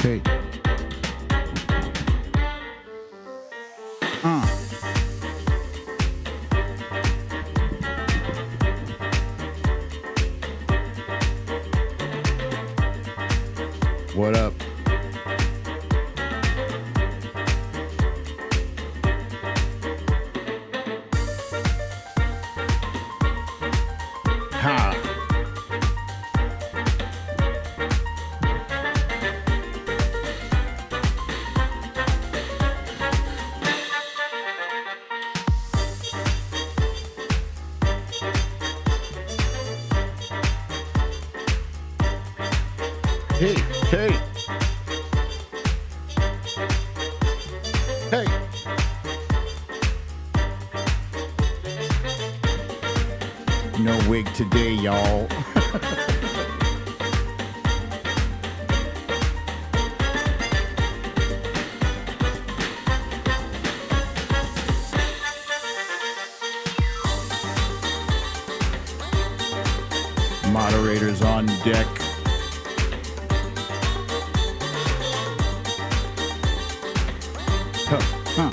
Hey. What up? Ha. Hey, hey. Hey. No wig today, y'all. Moderators on deck. Huh.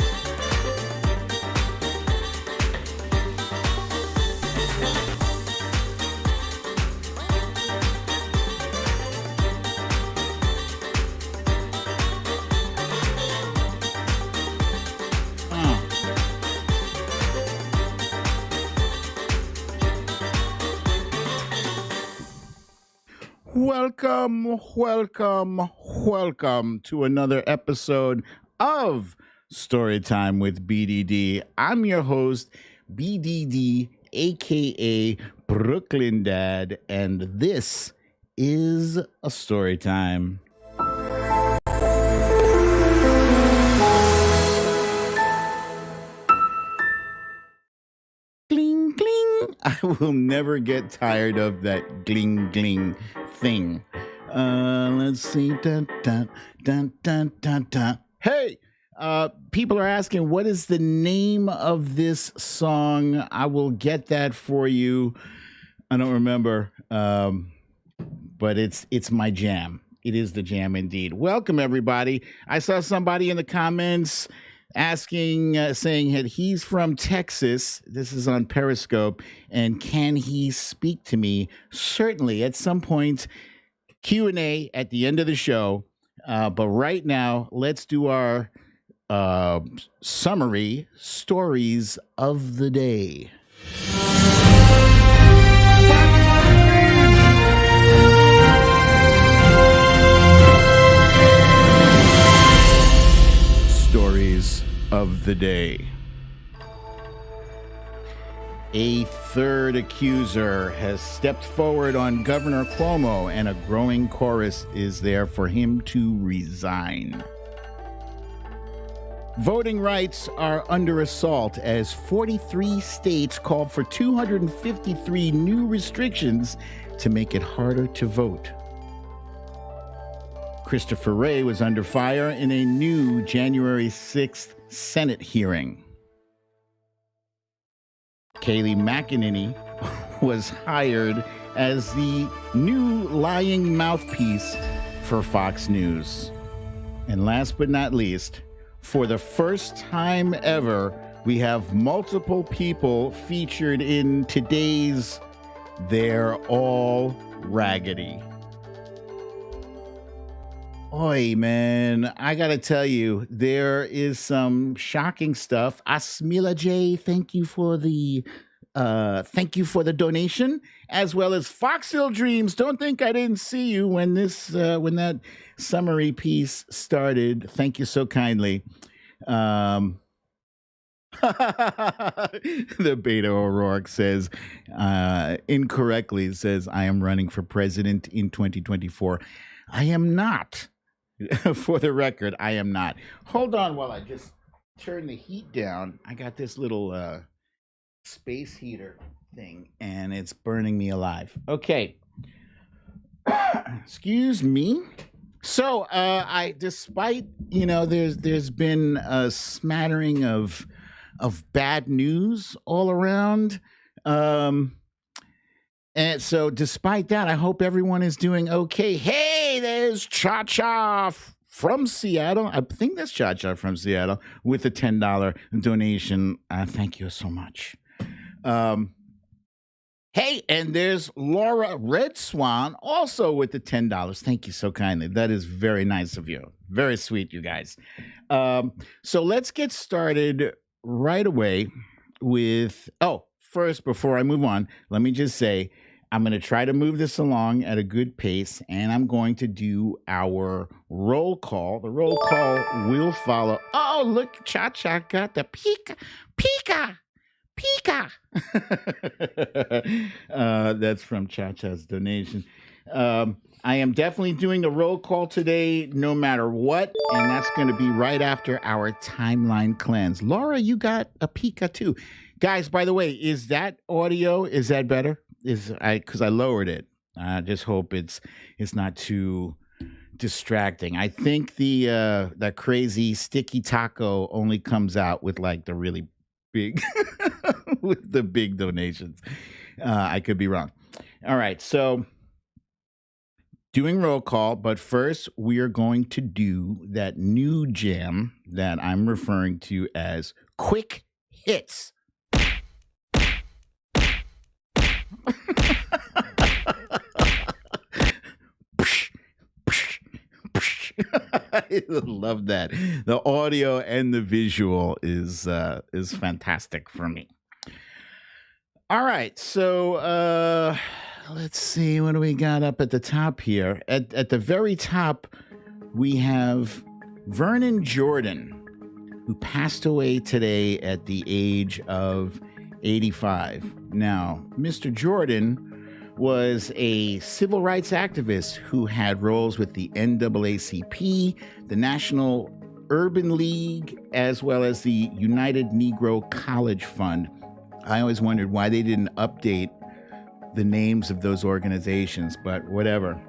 Welcome to another episode of Storytime with BDD. I'm your host, BDD, aka Brooklyn Dad, and this is a Storytime. Gling, gling. I will never get tired of that gling, gling thing. Let's see. Dun, dun, dun, dun, dun, dun. Hey, people are asking, what is the name of this song? I will get that for you. I don't remember, but it's my jam. It is the jam indeed. Welcome, everybody. I saw somebody in the comments asking, saying that he's from Texas. This is on Periscope. And can he speak to me? Certainly, at some point, Q&A at the end of the show. But right now, let's do our summary stories of the day. Stories of the day. A third accuser has stepped forward on Governor Cuomo, and a growing chorus is there for him to resign. Voting rights are under assault as 43 states called for 253 new restrictions to make it harder to vote. Christopher Wray was under fire in a new January 6th Senate hearing. Kayleigh McEnany was hired as the new lying mouthpiece for Fox News. And last but not least, for the first time ever, we have multiple people featured in today's They're All Raggedy. Oi, man, I gotta tell you, there is some shocking stuff. Asmila J, thank you for the donation, as well as Foxhill Dreams. Don't think I didn't see you when that summary piece started. Thank you so kindly. The Beta O'Rourke says, incorrectly says, I am running for president in 2024. I am not. For the record, I am not. Hold on while I just turn the heat down. I got this little space heater thing, and it's burning me alive. Okay. Excuse me. So, despite, there's been a smattering of bad news all around. And so despite that, I hope everyone is doing okay. Hey, there's Cha-Cha from Seattle. I think that's Cha Cha from Seattle with a $10 donation. Thank you so much. Hey, and there's Laura Red Swan also with the $10. Thank you so kindly. That is very nice of you. Very sweet, you guys. So let's get started right away with. Oh, first, before I move on, let me just say I'm going to try to move this along at a good pace, and I'm going to do our roll call. The roll call will follow. Oh, look, Cha Cha got the Pika. That's from Cha Cha's donation. I am definitely doing a roll call today, no matter what, and that's going to be right after our timeline cleanse. Laura, you got a Pika too. Guys, by the way, is that audio? Is that better? Because I lowered it. I just hope it's not too distracting. I think that crazy sticky taco only comes out with like the really big with the big donations. I could be wrong. All right, so doing roll call, but first we are going to do that new jam that I'm referring to as quick hits. I love that. The audio and the visual is fantastic for me. All right, so let's see, what do we got up at the top here? At the very top, we have Vernon Jordan, who passed away today at the age of 85. Now, Mr. Jordan was a civil rights activist who had roles with the NAACP, the National Urban League, as well as the United Negro College Fund. I always wondered why they didn't update the names of those organizations, but whatever.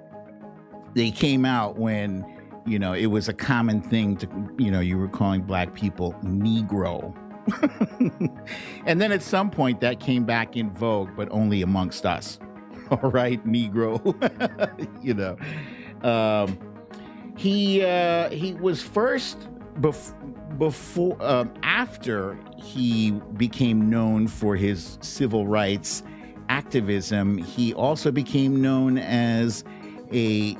They came out when, it was a common thing to, you were calling black people Negro. And then at some point that came back in vogue, but only amongst us. All right, Negro. He was first before after he became known for his civil rights activism. He also became known as the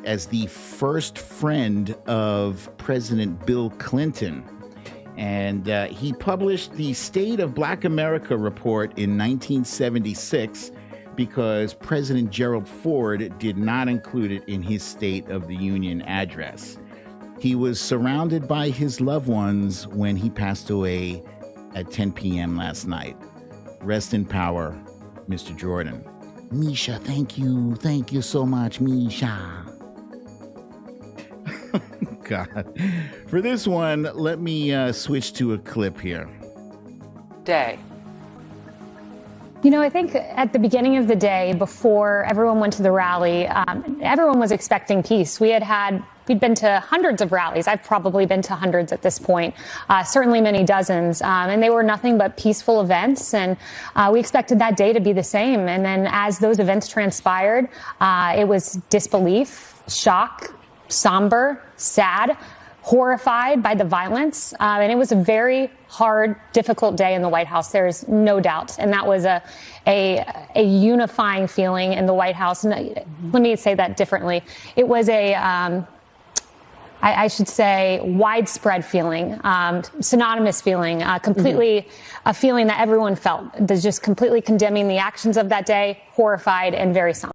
first friend of President Bill Clinton. And he published the State of Black America report in 1976 because President Gerald Ford did not include it in his State of the Union address. He was surrounded by his loved ones when he passed away at 10 p.m. last night. Rest in power, Mr. Jordan. Misha, thank you. Thank you so much, Misha. God. For this one, let me switch to a clip here. Day. I think at the beginning of the day, before everyone went to the rally, everyone was expecting peace. We'd been to hundreds of rallies. I've probably been to hundreds at this point, certainly many dozens, and they were nothing but peaceful events. And we expected that day to be the same. And then as those events transpired, it was disbelief, shock, somber, sad, horrified by the violence. And it was a very hard, difficult day in the White House. There's no doubt. And that was a unifying feeling in the White House. And let me say that differently. It was I should say, widespread feeling, synonymous feeling, completely a feeling that everyone felt. There's just completely condemning the actions of that day, horrified and very somber.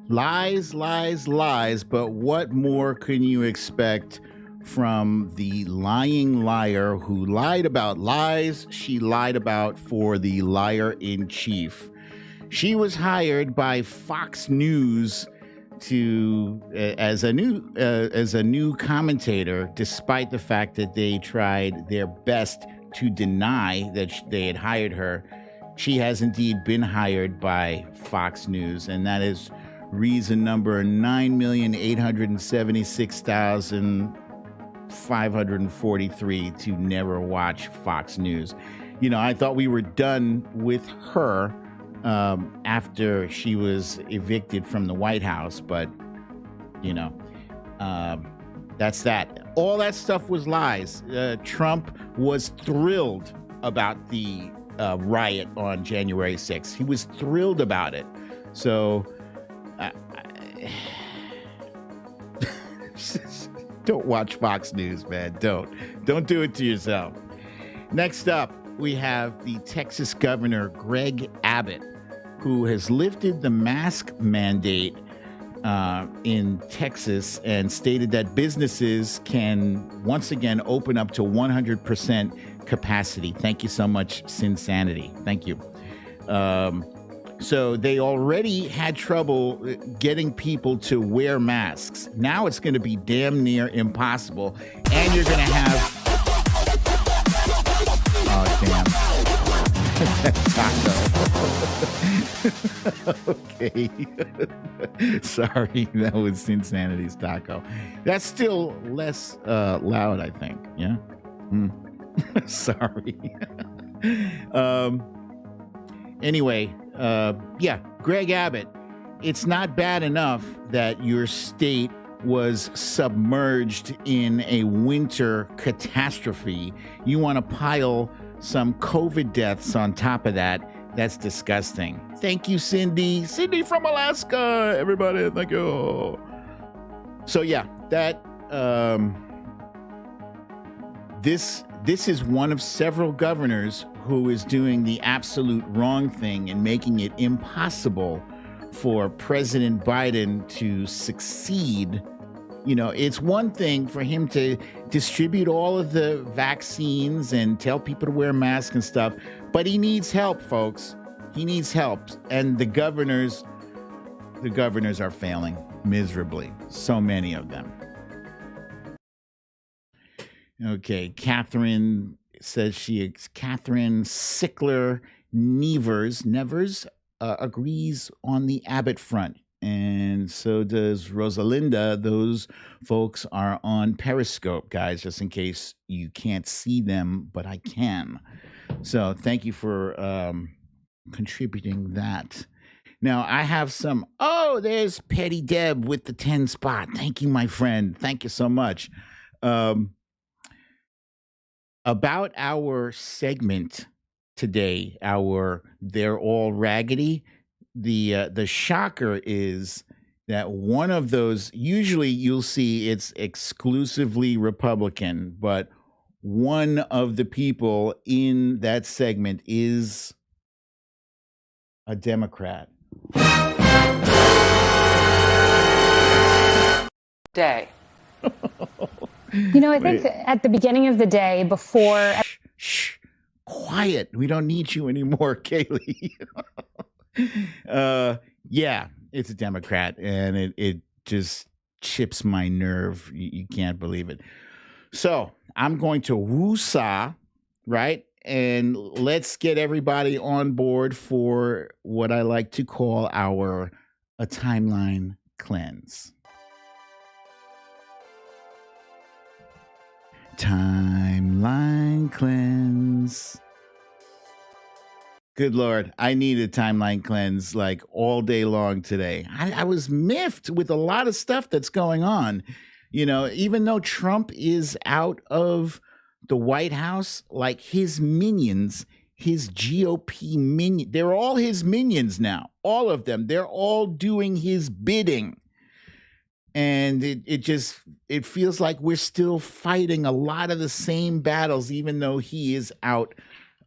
Lies, lies, lies. But what more can you expect from the lying liar who lied about lies she lied about for the liar-in-chief? She was hired by Fox News as a new commentator, despite the fact that they tried their best to deny that they had hired her. She has indeed been hired by Fox News, and that is reason number 9,876,543 to never watch Fox News. I thought we were done with her after she was evicted from the White House, but That's that. All that stuff was lies. Trump was thrilled about the riot on January 6th. He was thrilled about it. So don't watch Fox News, man. Don't do it to yourself. Next up, we have the Texas governor, Greg Abbott, who has lifted the mask mandate in Texas and stated that businesses can once again open up to 100% capacity. Thank you so much, Sinsanity. Thank you. So they already had trouble getting people to wear masks. Now it's going to be damn near impossible. And you're going to have... Oh, damn. Taco. Okay. Sorry, that was Insanity's taco. That's still less loud, I think. Yeah? Sorry. Anyway, yeah, Greg Abbott, it's not bad enough that your state was submerged in a winter catastrophe. You want to pile some COVID deaths on top of that. That's disgusting. Thank you, Cindy. Cindy from Alaska, everybody. Thank you. So yeah, that this is one of several governors who is doing the absolute wrong thing and making it impossible for President Biden to succeed. You know, it's one thing for him to distribute all of the vaccines and tell people to wear masks and stuff, but he needs help, folks. He needs help. And the governors are failing miserably. So many of them. Okay, Catherine Sickler Nevers agrees on the Abbott front. And so does Rosalinda. Those folks are on Periscope, guys, just in case you can't see them, but I can. So thank you for contributing that. Now, I have some... Oh, there's Petty Deb with the 10 spot. Thank you, my friend. Thank you so much. About our segment today, our They're All Raggedy, the shocker is that one of those, usually you'll see it's exclusively Republican, but one of the people in that segment is a Democrat. Day. You know, I think at the beginning of the day, before... Shh. Quiet. We don't need you anymore, Kaylee. Yeah, it's a Democrat, and it just chips my nerve. You can't believe it. So I'm going to woosah, right? And let's get everybody on board for what I like to call a timeline cleanse. Timeline cleanse. Good Lord, I need a timeline cleanse like all day long today. I was miffed with a lot of stuff that's going on. You know, even though Trump is out of the White House, like his minions, his GOP minions, they're all his minions now. All of them. They're all doing his bidding. And it feels like we're still fighting a lot of the same battles, even though he is out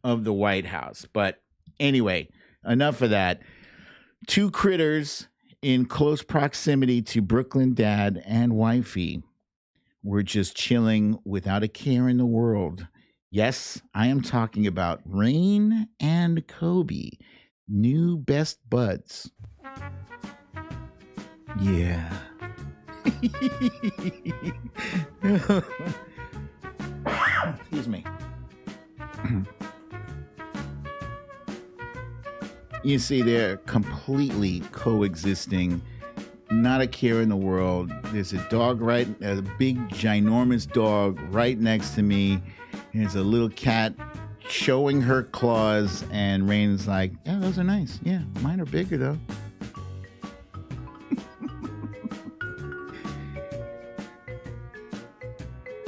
of the White House. But anyway, enough of that. Two critters in close proximity to Brooklyn dad and wifey were just chilling without a care in the world. Yes, I am talking about Rain and Kobe, new best buds. Yeah. Excuse me. You see, they're completely coexisting. Not a care in the world. There's a dog a big, ginormous dog right next to me. There's a little cat showing her claws, and Rain's like, yeah, those are nice. Yeah, mine are bigger, though.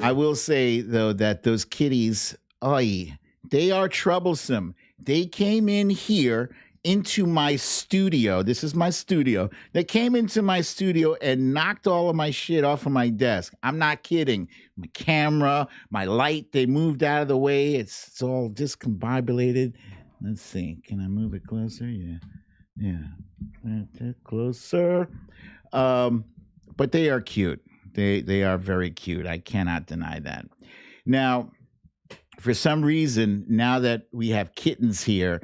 I will say, though, that those kitties, oy, they are troublesome. They came in here into my studio. This is my studio. They came into my studio and knocked all of my shit off of my desk. I'm not kidding. My camera, my light, they moved out of the way. It's all discombobulated. Let's see. Can I move it closer? Yeah. Closer. But they are cute. They are very cute. I cannot deny that. Now, for some reason, now that we have kittens here,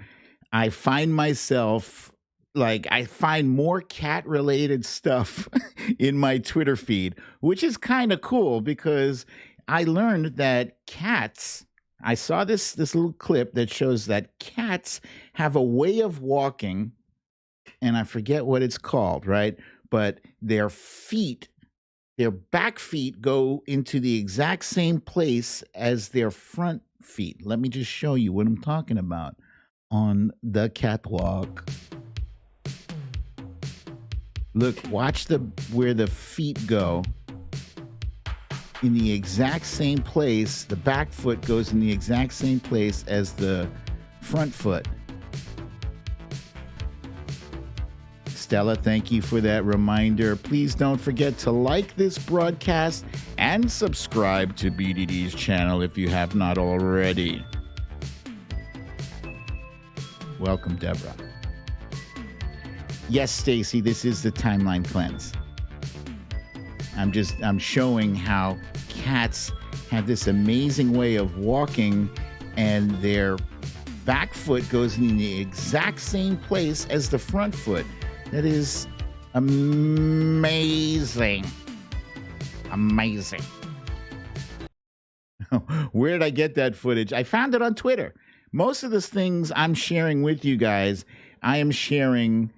I find myself I find more cat related stuff in my Twitter feed, which is kind of cool because I learned that cats, I saw this little clip that shows that cats have a way of walking, and I forget what it's called, right? But their back feet go into the exact same place as their front feet. Let me just show you what I'm talking about on the catwalk. Look, watch where the feet go. In the exact same place, the back foot goes in the exact same place as the front foot. Stella, thank you for that reminder. Please don't forget to like this broadcast and subscribe to BDD's channel if you have not already. Welcome, Deborah. Yes, Stacy, this is the timeline cleanse. I'm showing how cats have this amazing way of walking, and their back foot goes in the exact same place as the front foot. That is amazing. Amazing. Where did I get that footage? I found it on Twitter. Most of the things I'm sharing with you guys, I am sharing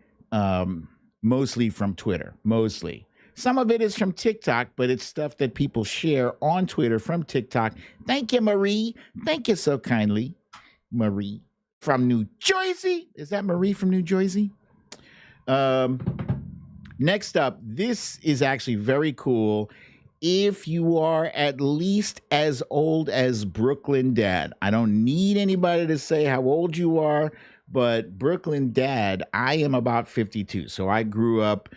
mostly from Twitter. Mostly. Some of it is from TikTok, but it's stuff that people share on Twitter from TikTok. Thank you, Marie. Thank you so kindly. Marie from New Jersey. Is that Marie from New Jersey? Next up, this is actually very cool. If you are at least as old as Brooklyn Dad, I don't need anybody to say how old you are, but Brooklyn Dad, I am about 52. So I grew up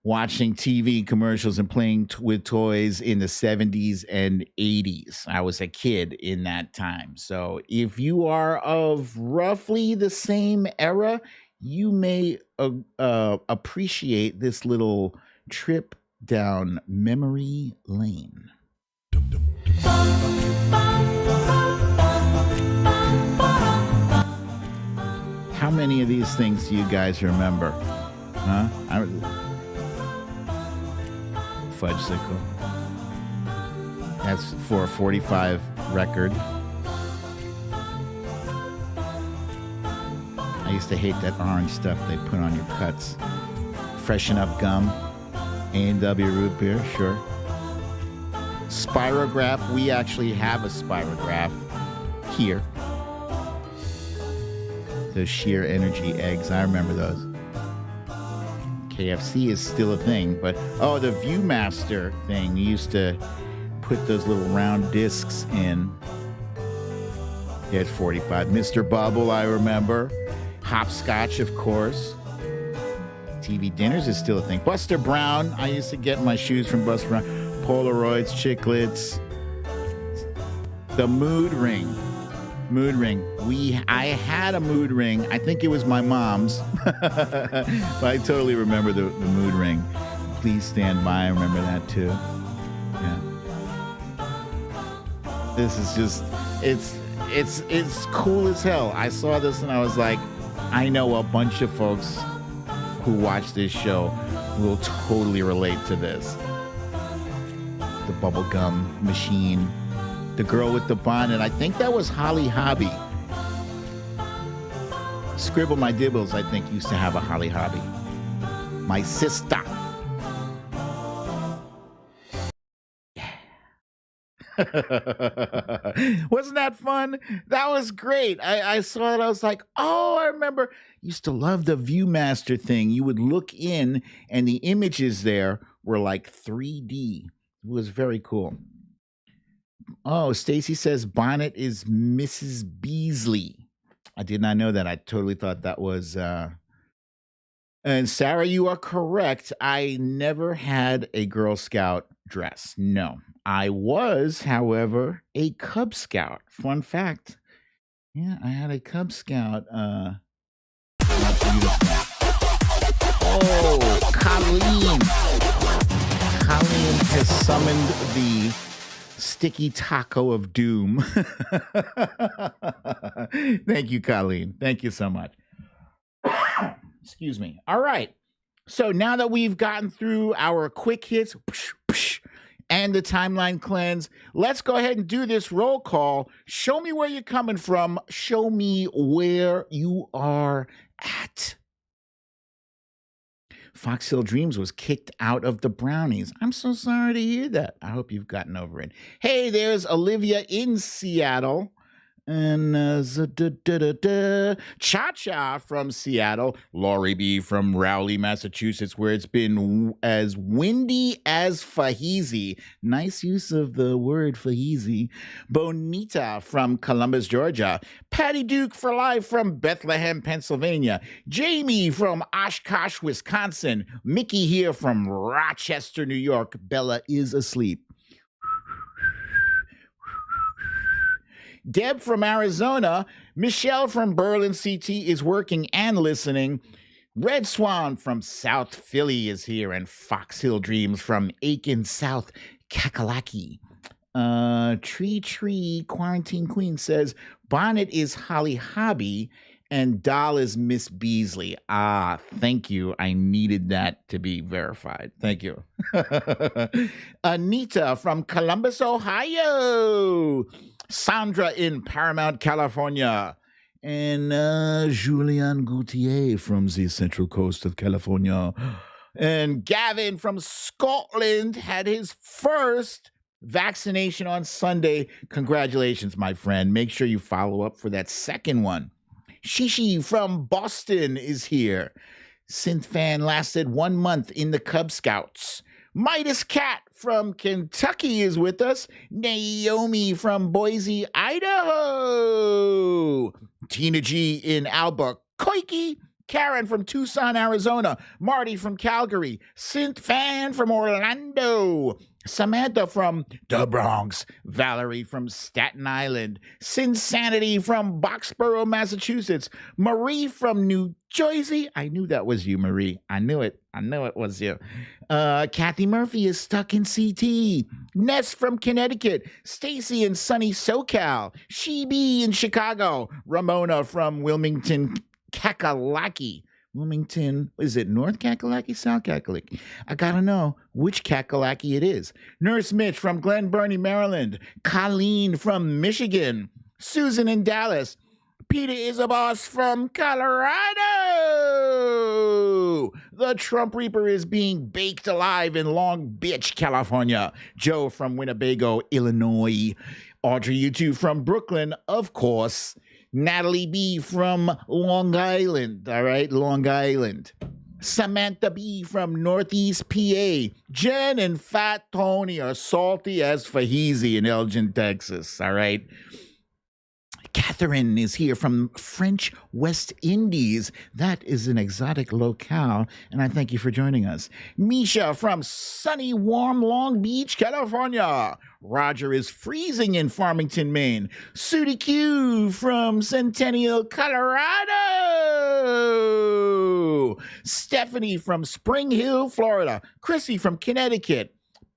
watching TV commercials and playing with toys in the 70s and 80s. I was a kid in that time. So if you are of roughly the same era, you may appreciate this little trip down memory lane. How many of these things do you guys remember? Huh? Fudgesicle. That's for a 45 record. I used to hate that orange stuff they put on your cuts. Freshen Up gum. A&W root beer, sure. Spirograph. We actually have a spirograph here. Those sheer energy eggs. I remember those. KFC is still a thing, but the Viewmaster thing. You used to put those little round discs in. You had 45. Mr. Bubble, I remember. Hopscotch, of course. TV dinners is still a thing. Buster Brown. I used to get my shoes from Buster Brown. Polaroids, Chiclets. The mood ring. Mood ring. I had a mood ring. I think it was my mom's. But I totally remember the mood ring. Please Stand By. I remember that too. Yeah. This is just, it's cool as hell. I saw this and I was like, I know a bunch of folks who watch this show will totally relate to this. The bubblegum machine. The girl with the bonnet. I think that was Holly Hobby. Scribble My Dibbles, I think, used to have a Holly Hobby. My sister. Wasn't that fun? That was great. I saw it. I was like, oh, I remember. Used to love the Viewmaster thing. You would look in and the images there were like 3D. It was very cool. Oh, Stacy says Bonnet is Mrs. Beasley. I did not know that. I totally thought that was. And Sarah, you are correct. I never had a Girl Scout dress. No. I was, however, a Cub Scout. Fun fact. Yeah, I had a Cub Scout. Oh, Colleen. Colleen has summoned the sticky taco of doom. Thank you, Colleen. Thank you so much. Excuse me. All right. So now that we've gotten through our quick hits and the timeline cleanse, let's go ahead and do this roll call. Show me where you're coming from. Show me where you are at. Fox Hill Dreams was kicked out of the Brownies. I'm so sorry to hear that. I hope you've gotten over it. Hey, there's Olivia in Seattle. And Cha-Cha from Seattle. Laurie B. from Rowley, Massachusetts, where it's been as windy as Fahezi. Nice use of the word Fahezi. Bonita from Columbus, Georgia. Patty Duke for life from Bethlehem, Pennsylvania. Jamie from Oshkosh, Wisconsin. Mickey here from Rochester, New York. Bella is asleep. Deb from Arizona, Michelle from Berlin CT is working and listening. Red Swan from South Philly is here, and Fox Hill Dreams from Aiken, South Kakalaki. Tree Quarantine Queen says, Bonnet is Holly Hobby and Doll is Miss Beasley. Ah, thank you. I needed that to be verified. Thank you. Anita from Columbus, Ohio. Sandra in Paramount, California. And Julian Gauthier from the Central Coast of California. And Gavin from Scotland had his first vaccination on Sunday. Congratulations, my friend. Make sure you follow up for that second one. Shishi from Boston is here. Synth fan lasted 1 month in the Cub Scouts. Midas Cat from Kentucky is with us. Naomi from Boise, Idaho. Tina G in Albuquerque. Karen from Tucson, Arizona. Marty from Calgary. Synth fan from Orlando. Samantha from the Bronx. Valerie from Staten Island. Sinsanity from Boxborough, Massachusetts. Marie from New Jersey. I knew that was you, Marie. I knew it. I know it was you. Kathy Murphy is stuck in CT. Ness from Connecticut. Stacy in sunny SoCal. She-Bee in Chicago. Ramona from Wilmington, Kakalaki. Wilmington, is it North Kakalaki, South Kakalaki? I gotta know which Kakalaki it is. Nurse Mitch from Glen Burnie, Maryland. Colleen from Michigan. Susan in Dallas. Peter is a boss from Colorado. The Trump Reaper is being baked alive in Long Beach, California. Joe from Winnebago, Illinois. Audrey, you two from Brooklyn, of course. Natalie B. from Long Island, all right, Long Island. Samantha B. from Northeast PA. Jen and Fat Tony are salty as Fahezi in Elgin, Texas, all right. Catherine is here from French West Indies. That is an exotic locale, and I thank you for joining us. Misha from sunny, warm Long Beach, California. Roger is freezing in Farmington, Maine. Sudi Q from Centennial, Colorado. Stephanie from Spring Hill, Florida. Chrissy from Connecticut.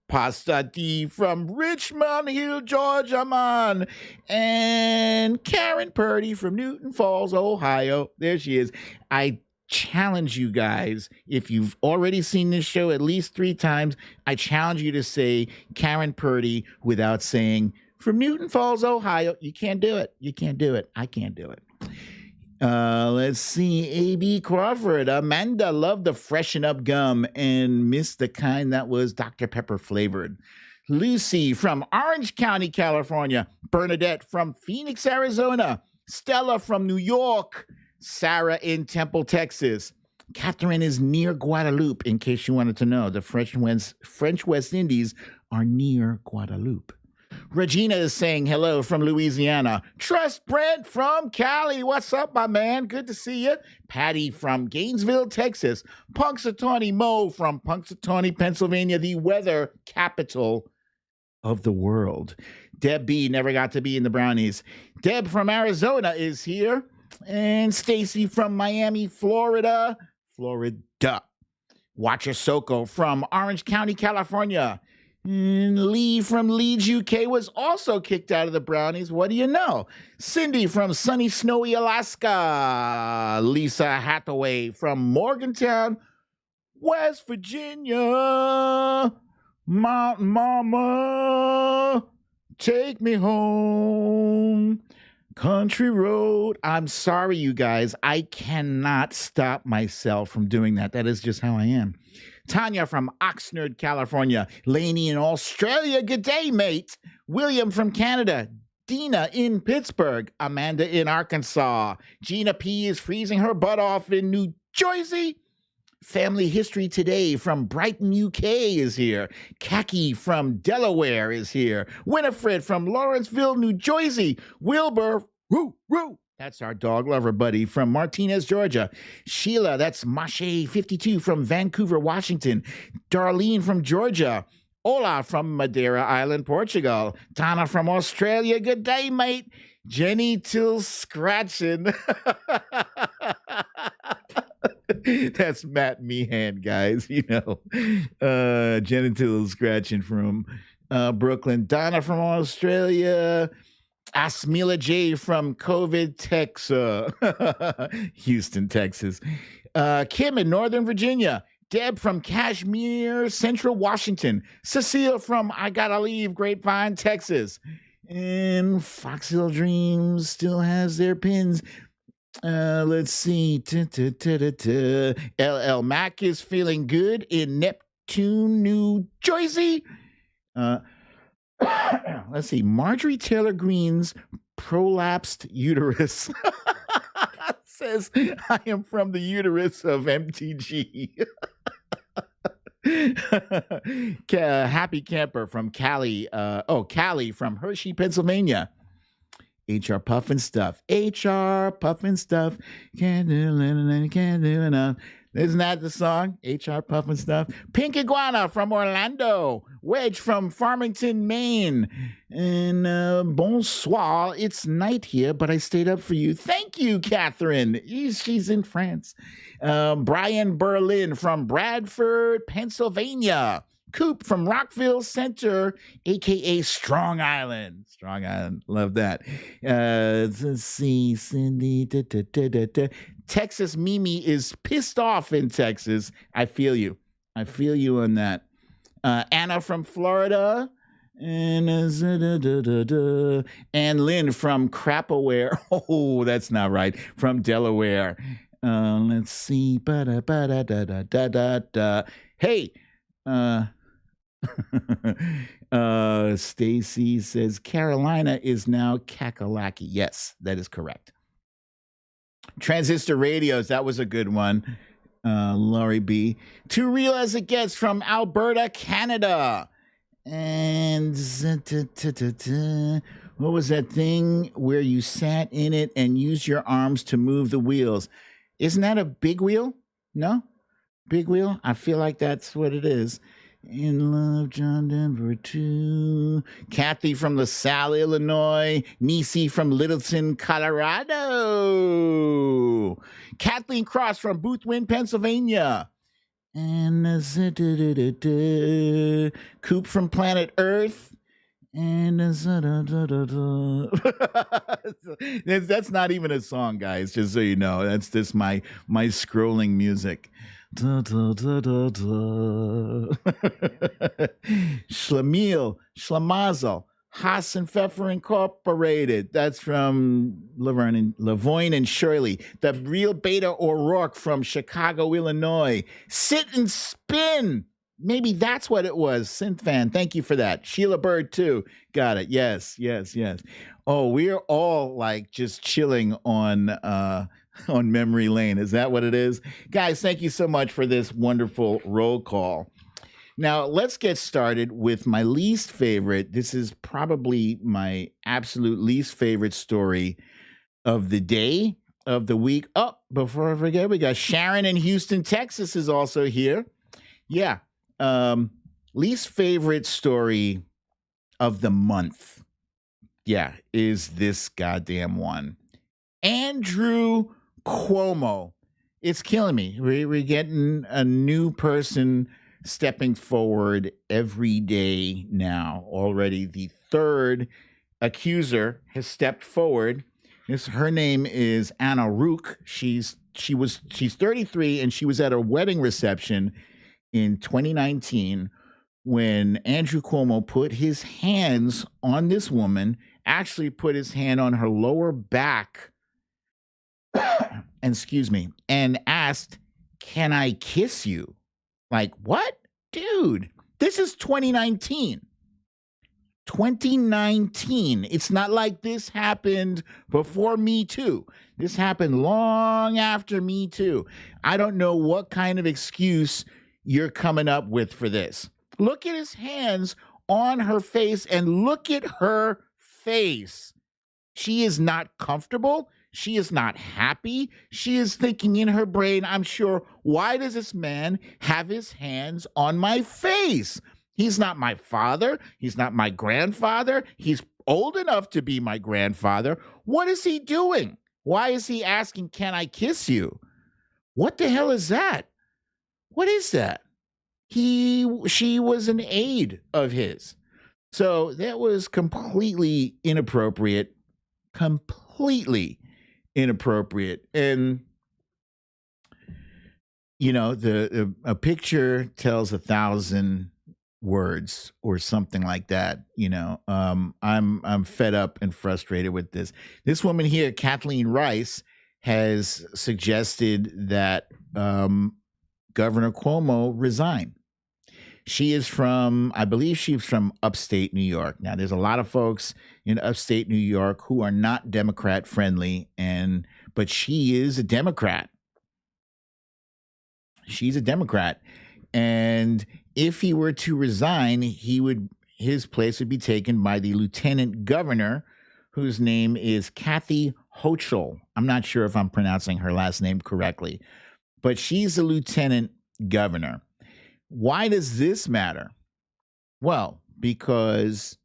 Pasta D from Richmond Hill, Georgia, man. And Karen Purdy from Newton Falls, Ohio. There she is. I challenge you guys, if you've already seen this show at least 3 times, I challenge you to say Karen Purdy without saying from Newton Falls, Ohio. You can't do it. You can't do it. I can't do it. Let's see. A.B. Crawford. Amanda loved the freshen up gum and missed the kind that was Dr. Pepper flavored. Lucy from Orange County, California. Bernadette from Phoenix, Arizona. Stella from New York. Sarah in Temple, Texas. Catherine is near Guadeloupe, in case you wanted to know. The French West Indies are near Guadeloupe. Regina is saying hello from Louisiana. Trust Brent from Cali. What's up, my man? Good to see you. Patty from Gainesville, Texas. Punxsutawney Mo from Punxsutawney, Pennsylvania, the weather capital of the world. Deb B never got to be in the brownies. Deb from Arizona is here. And Stacy from Miami, Florida. Watcher Soko from Orange County, California. And Lee from Leeds, UK was also kicked out of the brownies. What do you know? Cindy from sunny, snowy Alaska. Lisa Hathaway from Morgantown, West Virginia. Mountain Mama, take me home. Country road. I'm sorry, you guys. I cannot stop myself from doing that. That is just how I am. Tanya from Oxnard, California. Laney in Australia. Good day, mate. William from Canada. Dina in Pittsburgh. Amanda in Arkansas. Gina P is freezing her butt off in New Jersey. Family History Today from Brighton, UK is here. Kaki from Delaware is here. Winifred from Lawrenceville, New Jersey. Wilbur, woo, woo. That's our dog lover buddy from Martinez, Georgia. Sheila, that's Mache52 from Vancouver, Washington. Darlene from Georgia. Ola from Madeira Island, Portugal. Donna from Australia. Good day, mate. Jenny till scratching. That's Matt Meehan, guys. You know, genital scratching from Brooklyn. Donna from Australia. Asmila J from COVID, Texas. Houston, Texas. Kim in Northern Virginia. Deb from Kashmir, Central Washington. Cecile from I Gotta Leave, Grapevine, Texas. And Foxhill Dreams still has their pins. Let's see. LL Mac is feeling good in Neptune, New Jersey. Let's see. Marjorie Taylor Greene's prolapsed uterus says, I am from the uterus of MTG. Happy Camper from Cali. Cali from Hershey, Pennsylvania. HR Puffin Stuff. HR Puffin Stuff. Can't do enough. Isn't that the song? HR Puffin Stuff. Pink Iguana from Orlando. Wedge from Farmington, Maine. And bonsoir. It's night here, but I stayed up for you. Thank you, Catherine. She's in France. Brian Berlin from Bradford, Pennsylvania. Coop from Rockville Center, a.k.a. Strong Island. Strong Island. Love that. Let's see. Cindy. Texas Mimi is pissed off in Texas. I feel you. I feel you on that. Anna from Florida. And Lynn from Crapaware. Oh, that's not right. From Delaware. Let's see. Hey. Stacy says Carolina is now Kakalaki. Yes, that is correct. Transistor radios, that was a good one. Laurie B. Too real as it gets from Alberta, Canada. And what was that thing where you sat in it and used your arms to move the wheels? Isn't that a big wheel? No? Big wheel? I feel like that's what it is. In love, John Denver, too. Kathy from LaSalle, Illinois. Nisi from Littleton, Colorado. Kathleen Cross from Boothwyn, Pennsylvania. And Coop from Planet Earth. And that's not even a song, guys, just so you know. That's just my scrolling music. Schlemazel, Haas and Pfeffer Incorporated. That's from Lavoine and Shirley. The Real Beta O'Rourke from Chicago, Illinois. Sit and Spin. Maybe that's what it was. Synth fan. Thank you for that. Sheila Bird, too. Got it. Yes. Oh, we're all like just chilling on memory lane. Is that what it is? Guys, thank you so much for this wonderful roll call. Now, let's get started with my least favorite. This is probably my absolute least favorite story of the day, of the week. Oh, before I forget, we got Sharon in Houston, Texas is also here. Yeah. Least favorite story of the month. Yeah, is this goddamn one. Andrew Cuomo. It's killing me. We're getting a new person stepping forward every day now. Already the third accuser has stepped forward. Her name is Anna Rook. She's 33 and she was at a wedding reception in 2019 when Andrew Cuomo put his hands on this woman, actually put his hand on her lower back, excuse me, and asked, "Can I kiss you?" Like, what? Dude, this is 2019. 2019. It's not like this happened before Me Too. This happened long after Me Too. I don't know what kind of excuse you're coming up with for this. Look at his hands on her face and look at her face. She is not comfortable. She is not happy. She is thinking in her brain, I'm sure, why does this man have his hands on my face? He's not my father. He's not my grandfather. He's old enough to be my grandfather. What is he doing? Why is he asking, can I kiss you? What the hell is that? What is that? She was an aide of his. So that was completely inappropriate. Completely inappropriate. And you know, a picture tells 1,000 words or something like that. You know, I'm fed up and frustrated with this. This woman here, Kathleen Rice, has suggested that Governor Cuomo resign. She is from, I believe she's from upstate New York. Now, there's a lot of folks in upstate New York who are not Democrat friendly, but she is a Democrat. She's a Democrat. And if he were to resign, his place would be taken by the lieutenant governor, whose name is Kathy Hochul. I'm not sure if I'm pronouncing her last name correctly, but she's a lieutenant governor. Why does this matter? Well, because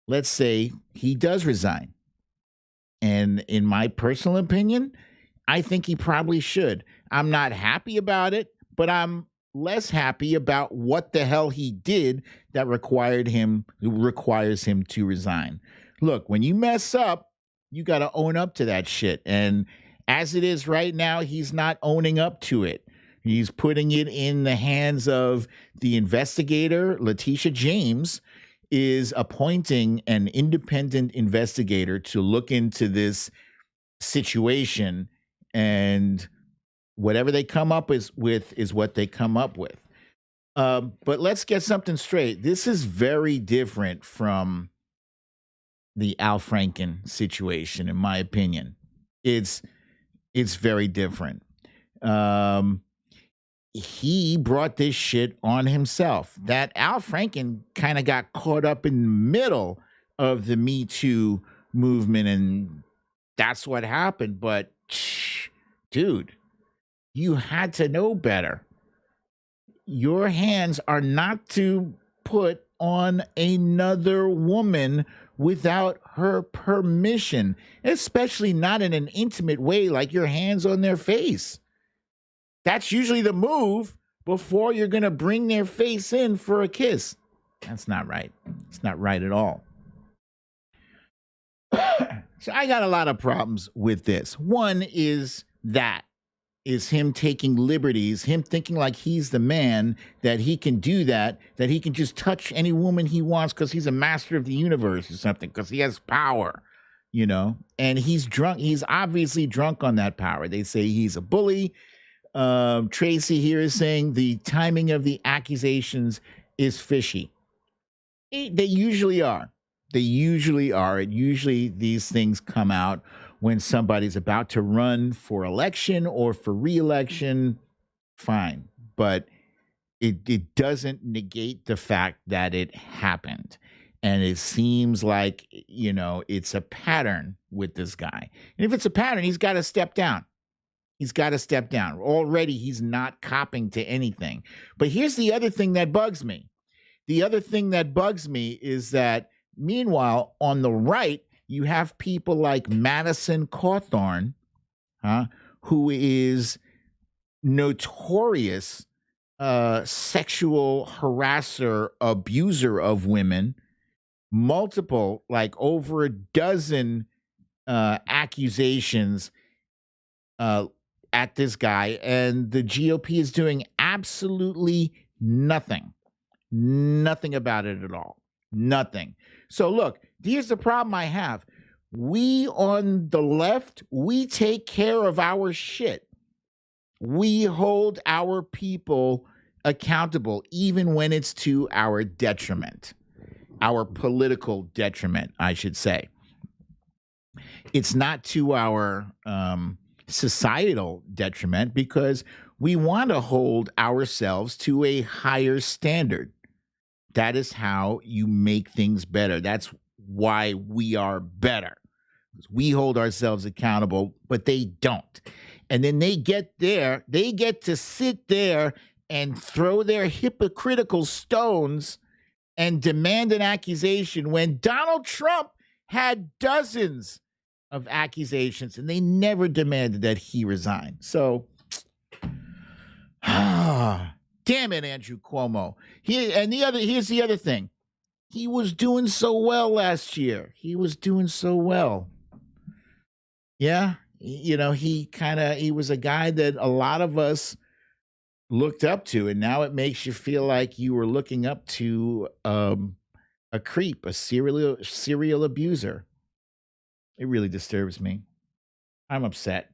let's say he does resign. And in my personal opinion, I think he probably should. I'm not happy about it, but I'm less happy about what the hell he did that requires him to resign. Look, when you mess up, you got to own up to that shit. And as it is right now, he's not owning up to it. He's putting it in the hands of the investigator. Letitia James is appointing an independent investigator to look into this situation, and whatever they come up with is what they come up with. But let's get something straight. This is very different from the Al Franken situation, in my opinion. It's very different. He brought this shit on himself. That Al Franken kind of got caught up in the middle of the Me Too movement, and that's what happened. But, dude, you had to know better. Your hands are not to put on another woman without her permission, especially not in an intimate way like your hands on their face. That's usually the move before you're going to bring their face in for a kiss. That's not right. It's not right at all. So I got a lot of problems with this. One is him taking liberties, him thinking like he's the man, that he can do that he can just touch any woman he wants because he's a master of the universe or something, because he has power, you know? And he's drunk. He's obviously drunk on that power. They say he's a bully. Tracy here is saying the timing of the accusations is fishy. They usually are. Usually these things come out when somebody's about to run for election or for re-election. Fine. But it doesn't negate the fact that it happened. And it seems like, it's a pattern with this guy. And if it's a pattern, he's got to step down. He's got to step down. Already, he's not copping to anything. But here's the other thing that bugs me. The other thing that bugs me is that, meanwhile, on the right, you have people like Madison Cawthorn, who is notorious sexual harasser, abuser of women, multiple, like over a dozen accusations at this guy, and the GOP is doing absolutely nothing about it at all. Nothing. So look, here's the problem I have. We on the left, we take care of our shit. We hold our people accountable, even when it's to our detriment, our political detriment, I should say. It's not to our societal detriment, because we want to hold ourselves to a higher standard. That is how you make things better. That's why we are better. We hold ourselves accountable, but they don't. And then they get to sit there and throw their hypocritical stones and demand an accusation when Donald Trump had dozens of accusations and they never demanded that he resign. So, damn it, Andrew Cuomo. Here's the other thing. He was doing so well last year. He was doing so well. Yeah. He was a guy that a lot of us looked up to, and now it makes you feel like you were looking up to a creep, a serial abuser. It really disturbs me. I'm upset.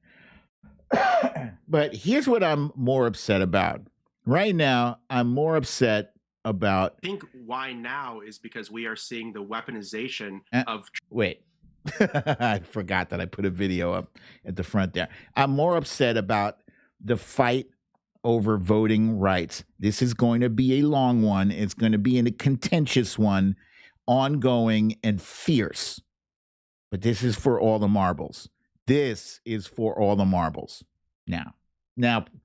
But here's what I'm more upset about. Right now, I'm more upset about... I think why now is because we are seeing the weaponization of... Wait. I forgot that I put a video up at the front there. I'm more upset about the fight over voting rights. This is going to be a long one. It's going to be a contentious one, ongoing and fierce. But this is for all the marbles. This is for all the marbles. Now,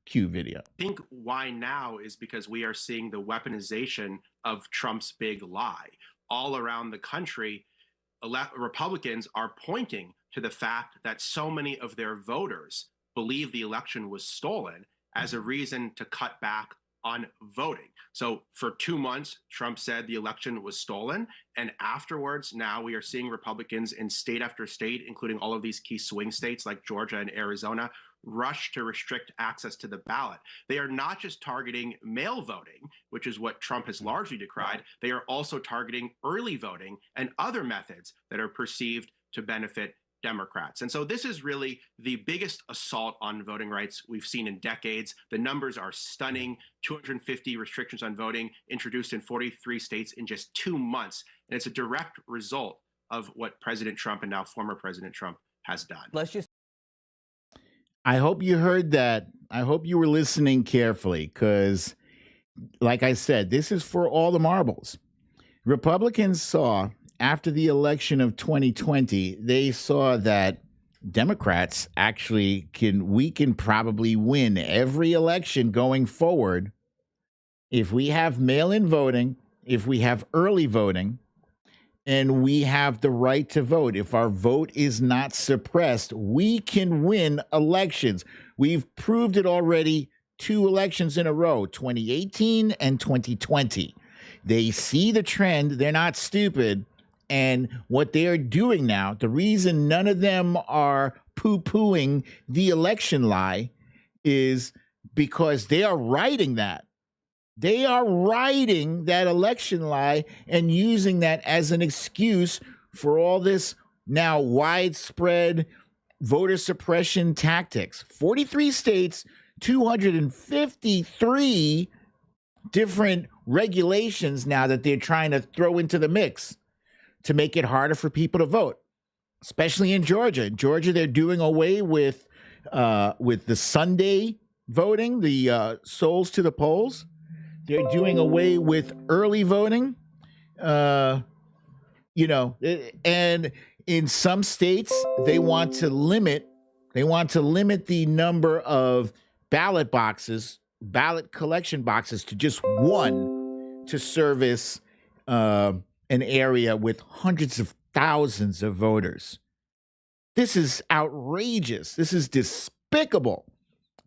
cue video. I think why now is because we are seeing the weaponization of Trump's big lie. All around the country, Republicans are pointing to the fact that so many of their voters believe the election was stolen as a reason to cut back on voting. So for 2 months, Trump said the election was stolen. And afterwards, now we are seeing Republicans in state after state, including all of these key swing states like Georgia and Arizona, rush to restrict access to the ballot. They are not just targeting mail voting, which is what Trump has largely decried. They are also targeting early voting and other methods that are perceived to benefit Democrats. And so this is really the biggest assault on voting rights we've seen in decades. The numbers are stunning. 250 restrictions on voting introduced in 43 states in just 2 months. And it's a direct result of what President Trump and now former President Trump has done. I hope you heard that. I hope you were listening carefully, because, like I said, this is for all the marbles. Republicans saw, after the election of 2020, they saw that Democrats actually we can probably win every election going forward if we have mail-in voting, if we have early voting, and we have the right to vote. If our vote is not suppressed, we can win elections. We've proved it already 2 elections in a row, 2018 and 2020. They see the trend. They're not stupid. And what they're doing now, the reason none of them are poo-pooing the election lie is because they are writing that. They are writing that election lie and using that as an excuse for all this now widespread voter suppression tactics. 43 states, 253 different regulations now that they're trying to throw into the mix to make it harder for people to vote, especially in Georgia. In Georgia, they're doing away with the Sunday voting, the souls to the polls. They're doing away with early voting. And in some states, they want to limit the number of ballot collection boxes to just one to service an area with hundreds of thousands of voters. This is outrageous. This is despicable.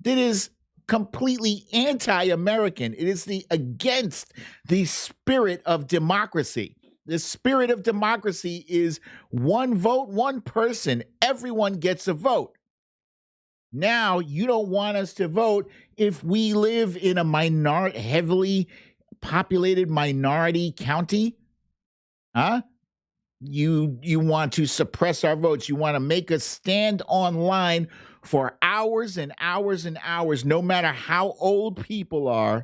It is completely anti-American. It is against the spirit of democracy. The spirit of democracy is one vote, one person. Everyone gets a vote. Now, you don't want us to vote if we live in a heavily populated minority county? Huh? You want to suppress our votes. You want to make us stand online for hours and hours and hours, no matter how old people are.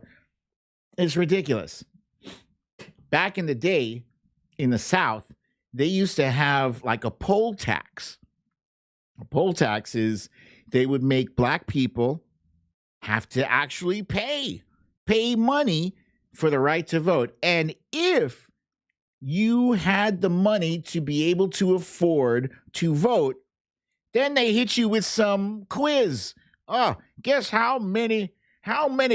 It's ridiculous. Back in the day, in the South, they used to have like a poll tax. A poll tax is they would make black people have to actually pay money for the right to vote. And if you had the money to be able to afford to vote, then they hit you with some quiz. Guess how many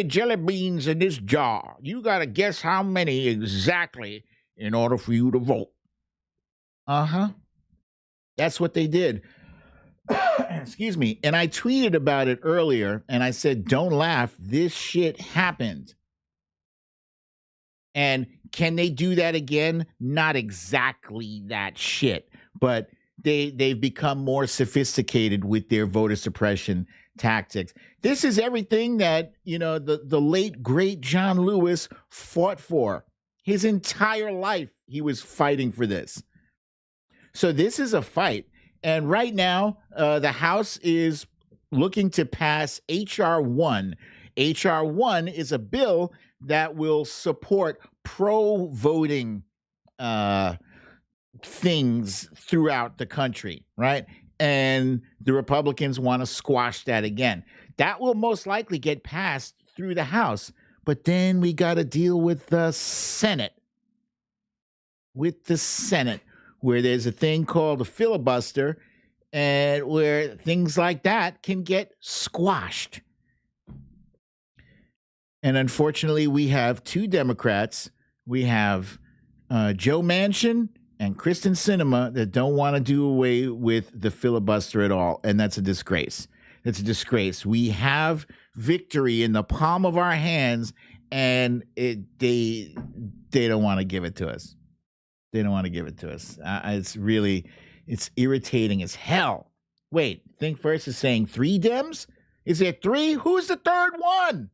jelly beans in this jar? You got to guess how many exactly in order for you to vote. That's what they did. Excuse me. And I tweeted about it earlier, and I said, don't laugh. This shit happened. And can they do that again? Not exactly that shit, but they've become more sophisticated with their voter suppression tactics. This is everything that, the late, great John Lewis fought for. His entire life, he was fighting for this. So this is a fight. And right now, the House is looking to pass H.R. 1. H.R. 1 is a bill that will support pro-voting things throughout the country, right? And the Republicans want to squash that again. That will most likely get passed through the House. But then we got to deal with the Senate. Where there's a thing called a filibuster, and where things like that can get squashed. And unfortunately, we have two Democrats. We have Joe Manchin and Kristen Sinema that don't want to do away with the filibuster at all. And that's a disgrace. It's a disgrace. We have victory in the palm of our hands, and they don't want to give it to us. They don't want to give it to us. It's irritating as hell. Wait, Think First is saying 3 Dems? Is there 3? Who's the third one?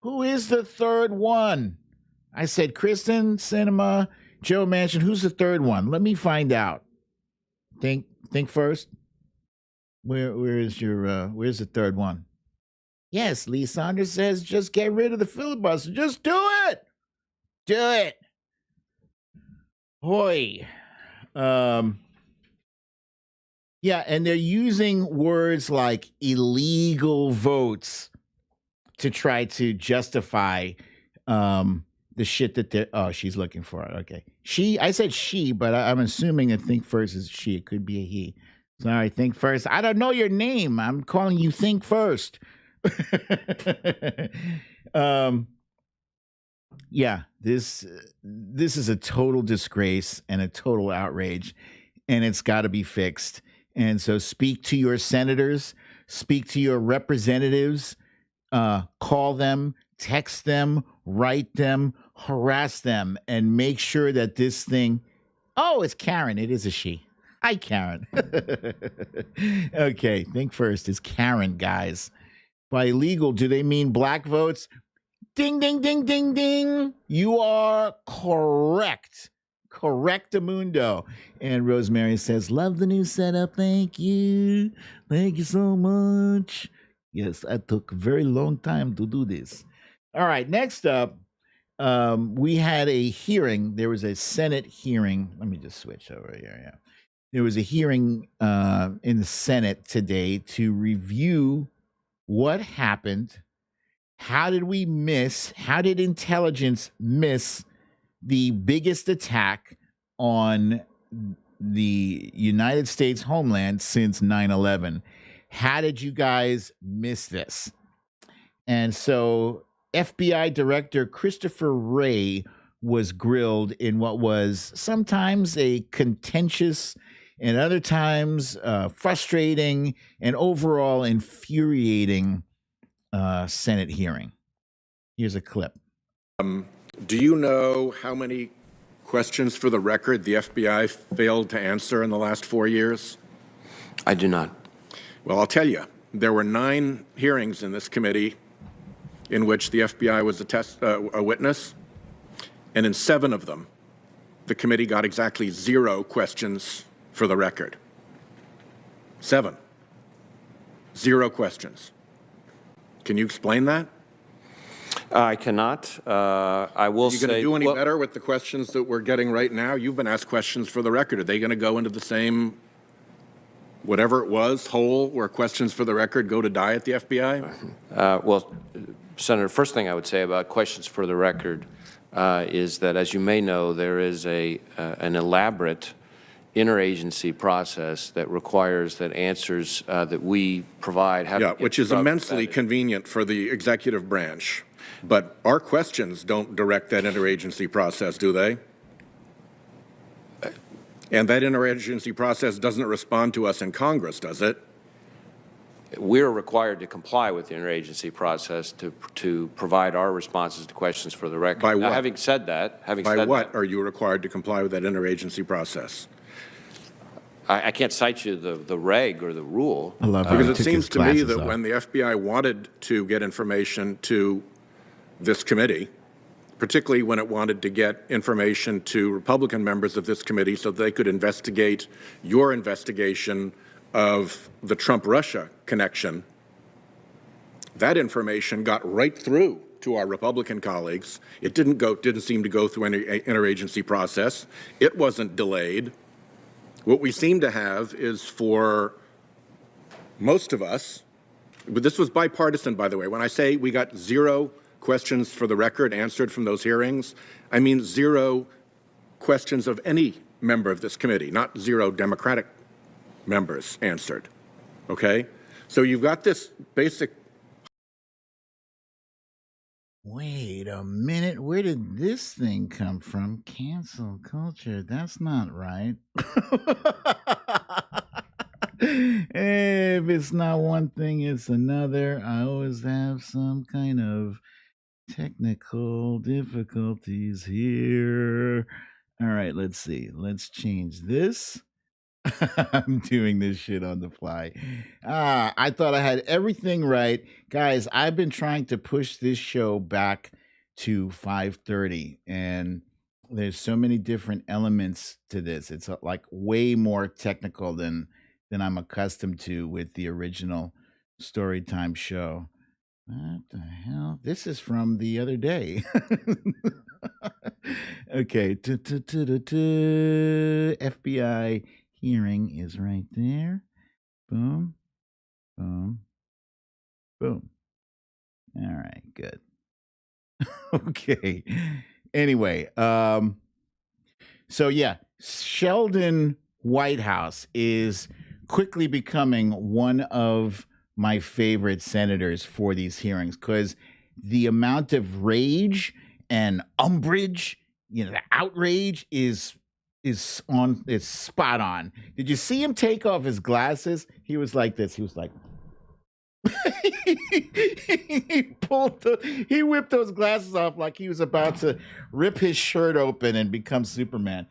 Who is the third one? I said Kristen, Sinema, Joe Manchin. Who's the third one? Let me find out. Think First. Where's the third one? Yes, Lee Saunders says just get rid of the filibuster. Just do it. Do it. Boy. Yeah, and they're using words like illegal votes to try to justify the shit that they're... she's looking for it. Okay. I said she, but I'm assuming that Think First is she. It could be a he. Sorry, Think First. I don't know your name. I'm calling you Think First. Yeah, this is a total disgrace and a total outrage, and it's got to be fixed. And so speak to your senators, speak to your representatives, call them, text them, write them, harass them, and make sure that this thing... Oh, it's Karen. It is a she. Hi, Karen. Okay, Think First is Karen, guys. By illegal, do they mean black votes? Ding, ding, ding, ding, ding. You are correct. Correctamundo. And Rosemary says, love the new setup. Thank you. Thank you so much. Yes, I took a very long time to do this. All right, next up, we had a hearing. There was a Senate hearing. Let me just switch over here. Yeah. There was a hearing in the Senate today to review what happened, how did intelligence miss the biggest attack on the United States homeland since 9/11? How did you guys miss this? And so FBI Director Christopher Wray was grilled in what was sometimes a contentious and other times frustrating and overall infuriating Senate hearing. Here's a clip. Do you know how many questions for the record the FBI failed to answer in the last 4 years? I do not. Well, I'll tell you. There were 9 hearings in this committee in which the FBI was a witness, and in 7 of them, the committee got exactly 0 questions for the record. 7. 0 questions. Can you explain that? I cannot. I will say. Are you going to do any better with the questions that we're getting right now? You've been asked questions for the record. Are they going to go into the same, whatever it was, hole where questions for the record go to die at the FBI? Well, Senator, first thing I would say about questions for the record is that, as you may know, there is an elaborate interagency process that requires that answers that we provide have to get which is immensely convenient for the executive branch. But our questions don't direct that interagency process, do they? And that interagency process doesn't respond to us in Congress, does it? We're required to comply with the interagency process to provide our responses to questions for the record. By what? Now, having said that, By what are you required to comply with that interagency process? I can't cite you the reg or the rule. I love because it seems to me that when the FBI wanted to get information to this committee, particularly when it wanted to get information to Republican members of this committee so they could investigate your investigation of the Trump-Russia connection, that information got right through to our Republican colleagues. It didn't seem to go through any interagency process. It wasn't delayed. What we seem to have is, for most of us, but this was bipartisan, by the way. When I say we got 0 questions for the record answered from those hearings, I mean 0 questions of any member of this committee, not 0 Democratic members answered. Okay? So you've got this basic. Wait a minute. Where did this thing come from? Cancel culture. That's not right. If it's not one thing, it's another. I always have some kind of technical difficulties here. All right, let's see. Let's change this. I'm doing this shit on the fly. I thought I had everything right. Guys, I've been trying to push this show back to 5:30, and there's so many different elements to this. It's like way more technical than I'm accustomed to with the original Storytime show. What the hell? This is from the other day. Okay. FBI hearing is right there. Boom, boom, boom. All right, good. Okay. Anyway, so yeah, Sheldon Whitehouse is quickly becoming one of my favorite senators for these hearings because the amount of rage and umbrage, the outrage is spot on. Did you see him take off his glasses? He was like this. He was like he whipped those glasses off like he was about to rip his shirt open and become Superman.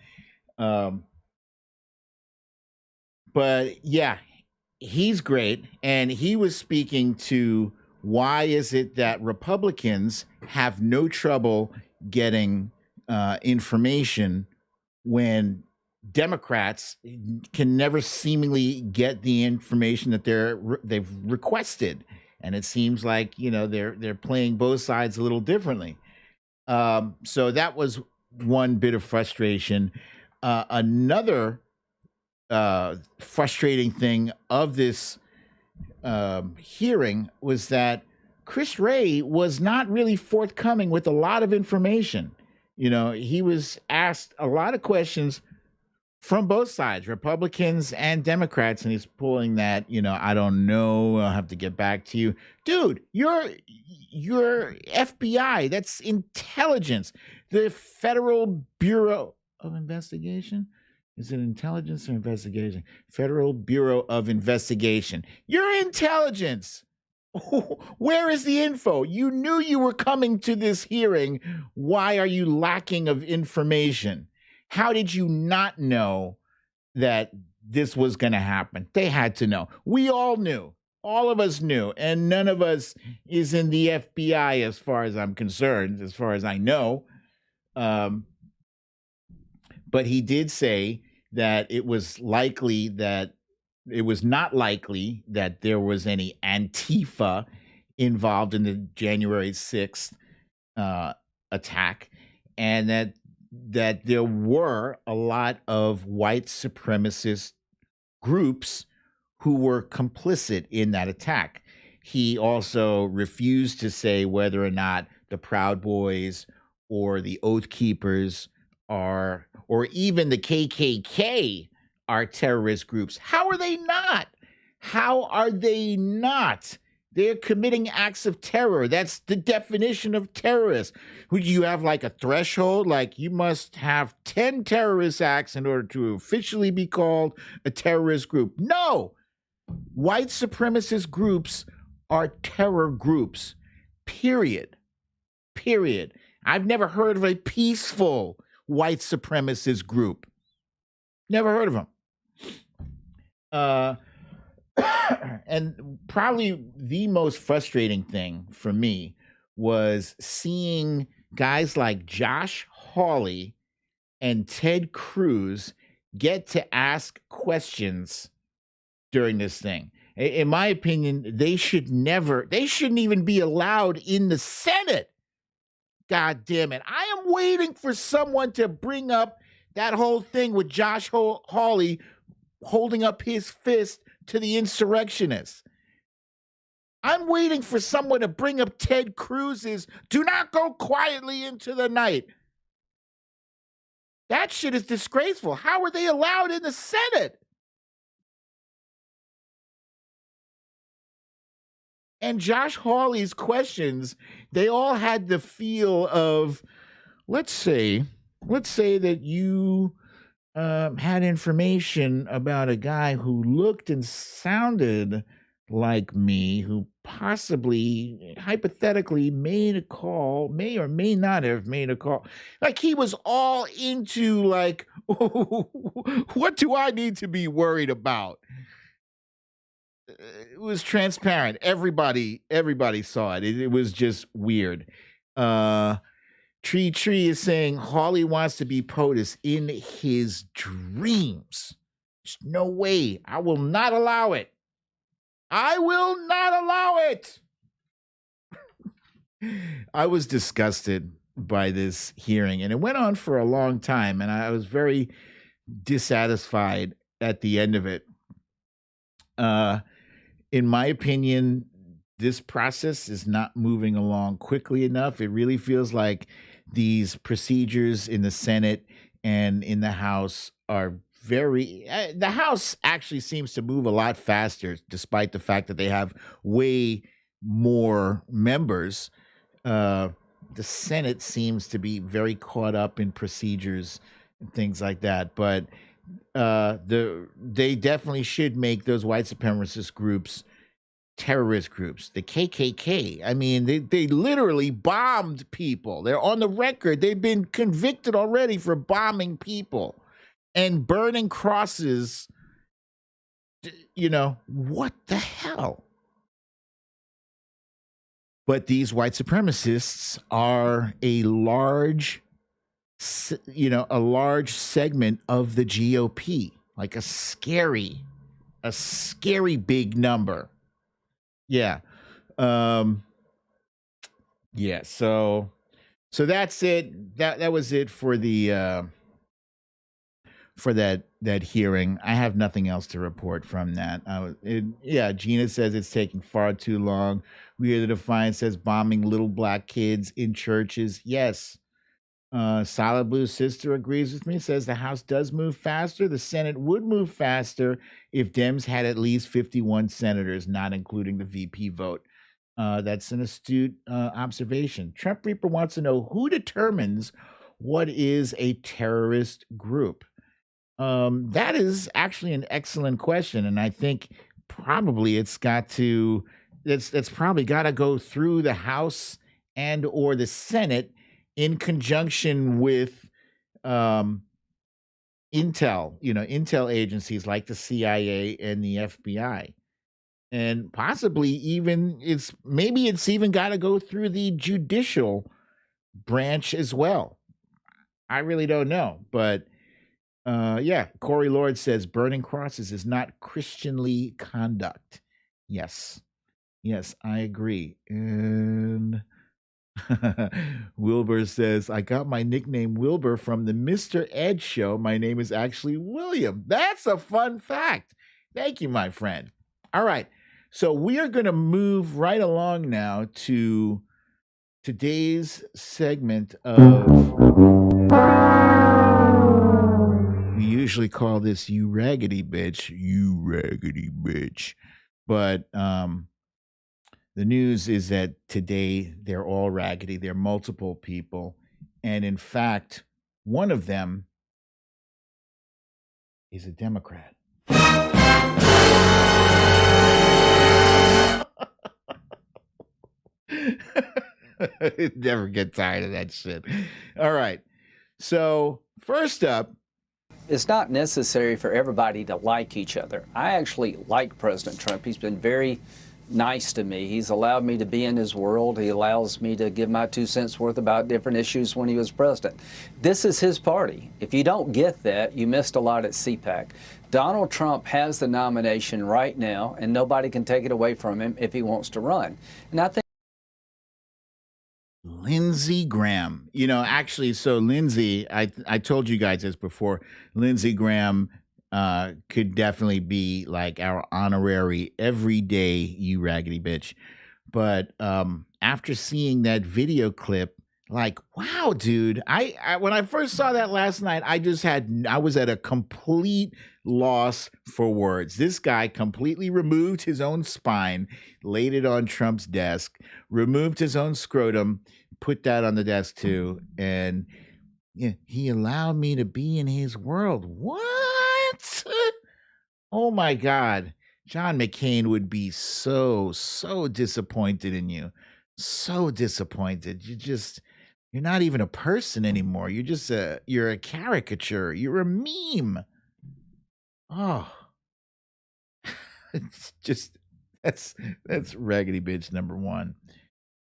But yeah, he's great. And he was speaking to why is it that Republicans have no trouble getting information when Democrats can never seemingly get the information that they've requested, and it seems like they're playing both sides a little differently. So that was one bit of frustration. Another frustrating thing of this hearing was that Chris Wray was not really forthcoming with a lot of information. He was asked a lot of questions from both sides, Republicans and Democrats, and he's pulling that, I don't know, I'll have to get back to you. Dude, you're FBI, that's intelligence. The Federal Bureau of Investigation? Is it intelligence or investigation? Federal Bureau of Investigation. You're intelligence. Where is the info? You knew you were coming to this hearing. Why are you lacking of information? How did you not know that this was going to happen? They had to know. We all knew. All of us knew. And none of us is in the FBI as far as I'm concerned, as far as I know. But he did say that it was not likely that there was any Antifa involved in the January 6th attack, and that there were a lot of white supremacist groups who were complicit in that attack. He also refused to say whether or not the Proud Boys or the Oath Keepers or even the KKK are terrorist groups. How are they not? How are they not? They're committing acts of terror. That's the definition of terrorists. Would you have like a threshold? Like you must have 10 terrorist acts in order to officially be called a terrorist group. No. White supremacist groups are terror groups. Period. Period. I've never heard of a peaceful white supremacist group. Never heard of them. And probably the most frustrating thing for me was seeing guys like Josh Hawley and Ted Cruz get to ask questions during this thing. In my opinion, they shouldn't even be allowed in the Senate. God damn it. I am waiting for someone to bring up that whole thing with Josh Hawley holding up his fist to the insurrectionists. I'm waiting for someone to bring up Ted Cruz's "do not go quietly into the night." That shit is disgraceful. How are they allowed in the Senate? And Josh Hawley's questions, they all had the feel of, let's say that you had information about a guy who looked and sounded like me, who possibly, hypothetically, may or may not have made a call. Like he was all into like, what do I need to be worried about? It was transparent. Everybody saw it. It was just weird. Tree is saying Hawley wants to be POTUS in his dreams. There's no way. I will not allow it. I will not allow it. I was disgusted by this hearing, and it went on for a long time, and I was very dissatisfied at the end of it. In my opinion, this process is not moving along quickly enough. It really feels like these procedures in the Senate and in the House are the House actually seems to move a lot faster, despite the fact that they have way more members. The Senate seems to be very caught up in procedures and things like that. But they definitely should make those white supremacist groups terrorist groups. The KKK, I mean, they literally bombed people. They're on the record. They've been convicted already for bombing people and burning crosses. What the hell? But these white supremacists are a large segment of the GOP, like a scary big number. Yeah. Yeah. So that's it. That was it for the for that hearing. I have nothing else to report from that. Yeah, Gina says it's taking far too long. We hear the Defiant says bombing little black kids in churches. Yes. Solid Blue Sister agrees with me, says the House does move faster. The Senate would move faster if Dems had at least 51 senators, not including the VP vote. That's an astute observation. Trump Reaper wants to know who determines what is a terrorist group. That is actually an excellent question, and I think probably it's probably got to go through the House and or the Senate in conjunction with intel agencies like the CIA and the FBI. And possibly even it's even got to go through the judicial branch as well. I really don't know, but yeah, Corey Lord says burning crosses is not Christianly conduct. Yes, I agree. And Wilbur says, I got my nickname Wilbur from the Mr. Ed show. My name is actually William. That's a fun fact. Thank you, my friend. All right. So we are going to move right along now to today's segment of, we usually call this You Raggedy Bitch, but the news is that today they're all raggedy. They're multiple people. And in fact, one of them is a Democrat. Never get tired of that shit. All right. So first up, it's not necessary for everybody to like each other. I actually like President Trump. He's been very nice to me. He's allowed me to be in his world. He allows me to give my 2 cents worth about different issues when he was president. This is his party. If you don't get that, you missed a lot at CPAC. Donald Trump has the nomination right now, and nobody can take it away from him if he wants to run. And I think Lindsey Graham, actually, so Lindsey, I told you guys this before, Lindsey Graham could definitely be like our honorary everyday You Raggedy Bitch. But after seeing that video clip, like, wow, dude, I when I first saw that last night, I was at a complete loss for words. This guy completely removed his own spine, laid it on Trump's desk, removed his own scrotum, put that on the desk too, and yeah, he allowed me to be in his world. What? Oh my God. John McCain would be so disappointed in you. So disappointed. You're not even a person anymore. You're a caricature. You're a meme. Oh. It's just that's Raggedy Bitch number one.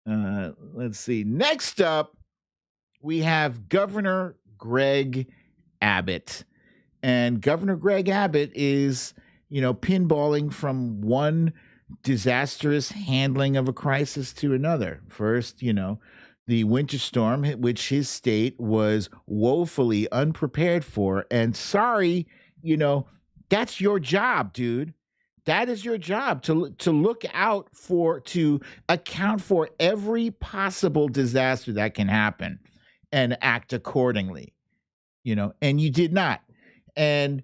Let's see. Next up, we have Governor Greg Abbott. And Governor Greg Abbott is, pinballing from one disastrous handling of a crisis to another. First, the winter storm, which his state was woefully unprepared for. And sorry, that's your job, dude. That is your job to look out to account for every possible disaster that can happen and act accordingly, and you did not. And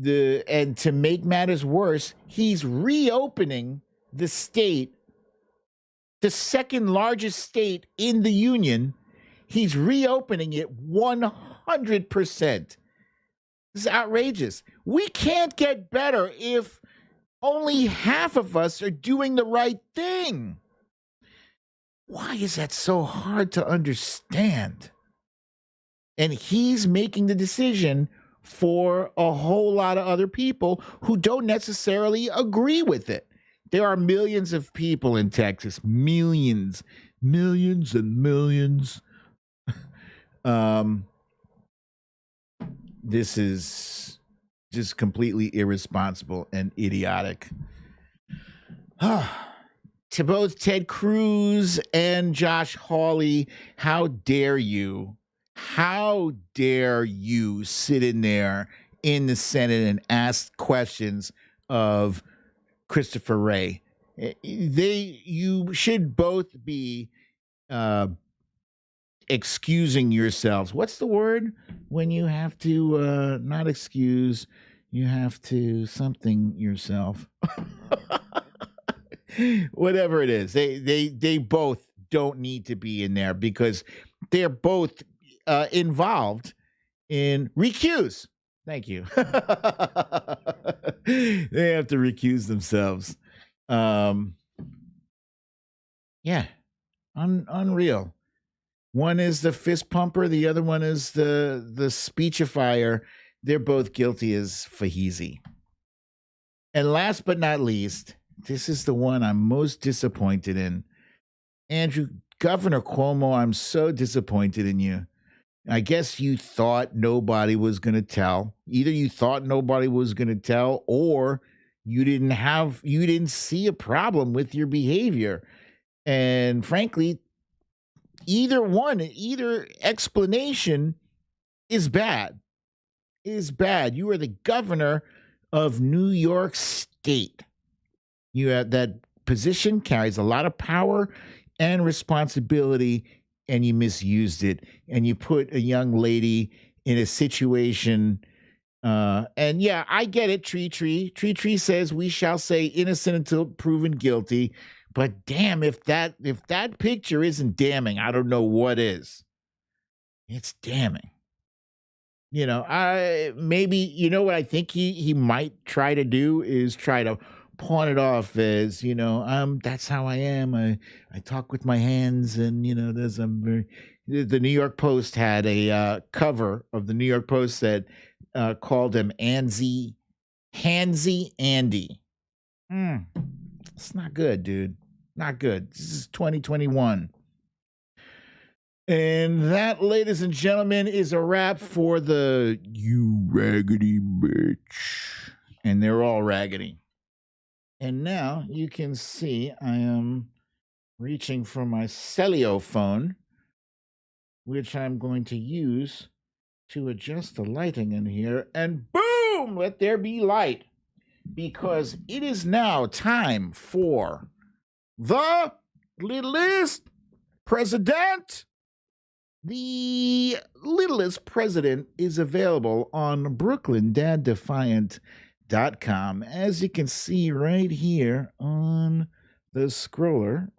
to make matters worse, he's reopening the state, the second largest state in the union. He's reopening it 100%. This is outrageous. We can't get better if only half of us are doing the right thing. Why is that so hard to understand? And he's making the decision for a whole lot of other people who don't necessarily agree with it. There are millions of people in Texas, millions and millions. This is just completely irresponsible and idiotic. To both Ted Cruz and Josh Hawley, how dare you? How dare you sit in there in the Senate and asked questions of Christopher Wray. You should both be excusing yourselves. What's the word when you have to not excuse? You have to something yourself. Whatever it is, they both don't need to be in there because they're both involved in recuse. Thank you. They have to recuse themselves. Yeah, unreal. One is the fist pumper, the other one is the speechifier. They're both guilty as Fahisi. And last but not least, this is the one I'm most disappointed in. Andrew, Governor Cuomo, I'm so disappointed in you. I guess you thought nobody was going to tell. Either you thought nobody was going to tell, or you didn't see a problem with your behavior. And frankly, either explanation is bad. You are the governor of New York State. You have that position carries a lot of power and responsibility, and you misused it, and you put a young lady in a situation. And yeah, I get it. Tree says we shall say innocent until proven guilty. But damn, if that picture isn't damning, I don't know what is. It's damning. You know, what I think he might try to do is try to pawn it off as, that's how I am. I talk with my hands, and the New York Post had a cover of the New York Post that called him Handsy Andy. It's not good, dude. Not good. This is 2021. And that, ladies and gentlemen, is a wrap for the You Raggedy Bitch. And they're all raggedy. And now you can see I am reaching for my Celio phone, which I'm going to use to adjust the lighting in here. And boom, let there be light. Because it is now time for the littlest president. The littlest president is available on BrooklynDadDefiant.com. As you can see right here on the scroller.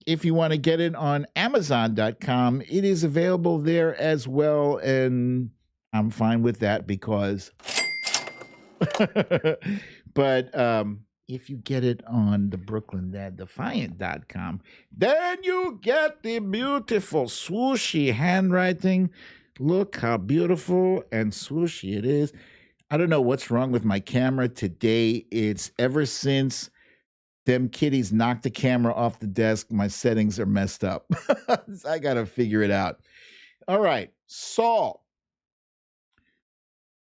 If you want to get it on Amazon.com, it is available there as well. And I'm fine with that because... But if you get it on the BrooklynDadDefiant.com, then you get the beautiful swooshy handwriting. Look how beautiful and swooshy it is. I don't know what's wrong with my camera today. It's ever since them kitties knocked the camera off the desk, my settings are messed up. I got to figure it out. All right, Saul.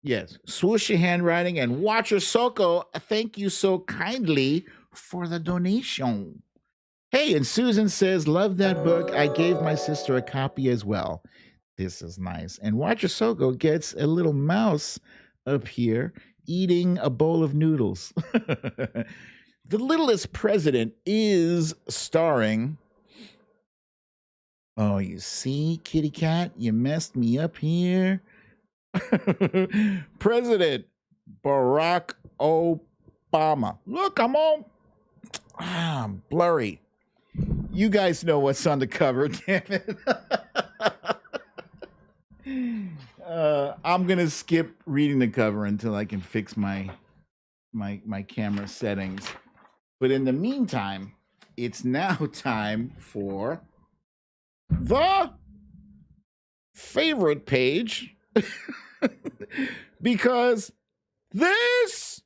Yes, swooshy handwriting, and Watcher Soko, thank you so kindly for the donation. Hey, and Susan says, love that book. I gave my sister a copy as well. This is nice. And Watcher Soko gets a little mouse up here eating a bowl of noodles. The Littlest President is starring... Oh, you see, kitty cat, you messed me up here. President Barack Obama. Look, I'm all blurry. You guys know what's on the cover, damn it. I'm gonna skip reading the cover until I can fix my camera settings. But in the meantime, it's now time for the favorite page. Because this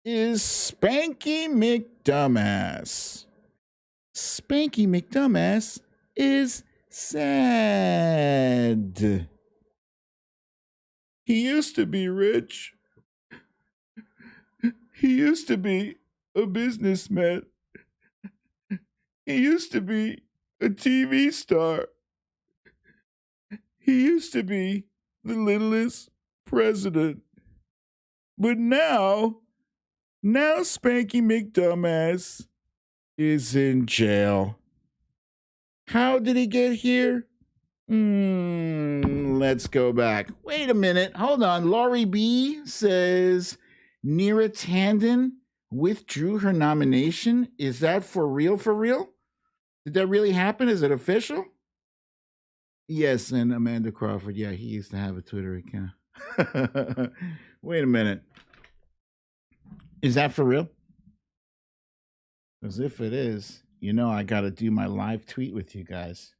is Spanky McDumbass. Spanky McDumbass is sad. He used to be rich. He used to be a businessman. He used to be a TV star. He used to be the littlest president. But now Spanky McDumbass is in jail. How did he get here? Let's go back. Wait a minute. Hold on. Laurie B says Neera Tanden withdrew her nomination. Is that for real? For real? Did that really happen? Is it official? Yes, and Amanda Crawford. Yeah, he used to have a Twitter account. Wait a minute. Is that for real? Because if it is, you know I got to do my live tweet with you guys.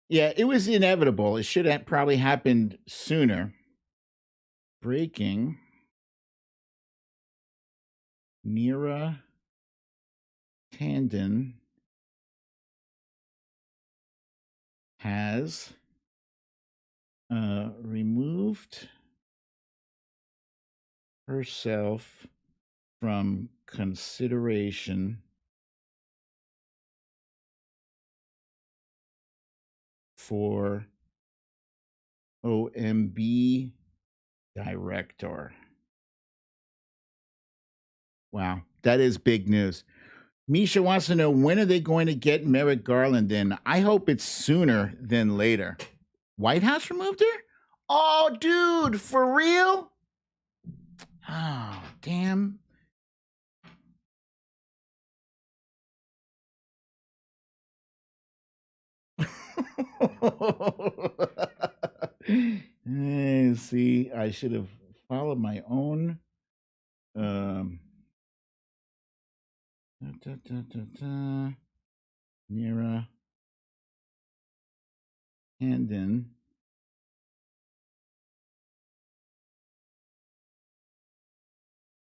Yeah, it was inevitable. It should have probably happened sooner. Breaking. Neera Tanden has removed herself from consideration for OMB director. Wow, that is big news. Misha wants to know, when are they going to get Merrick Garland in? I hope it's sooner than later. White House removed her? Oh, dude, for real? Oh, damn. See, I should have followed my own. Neera Tanden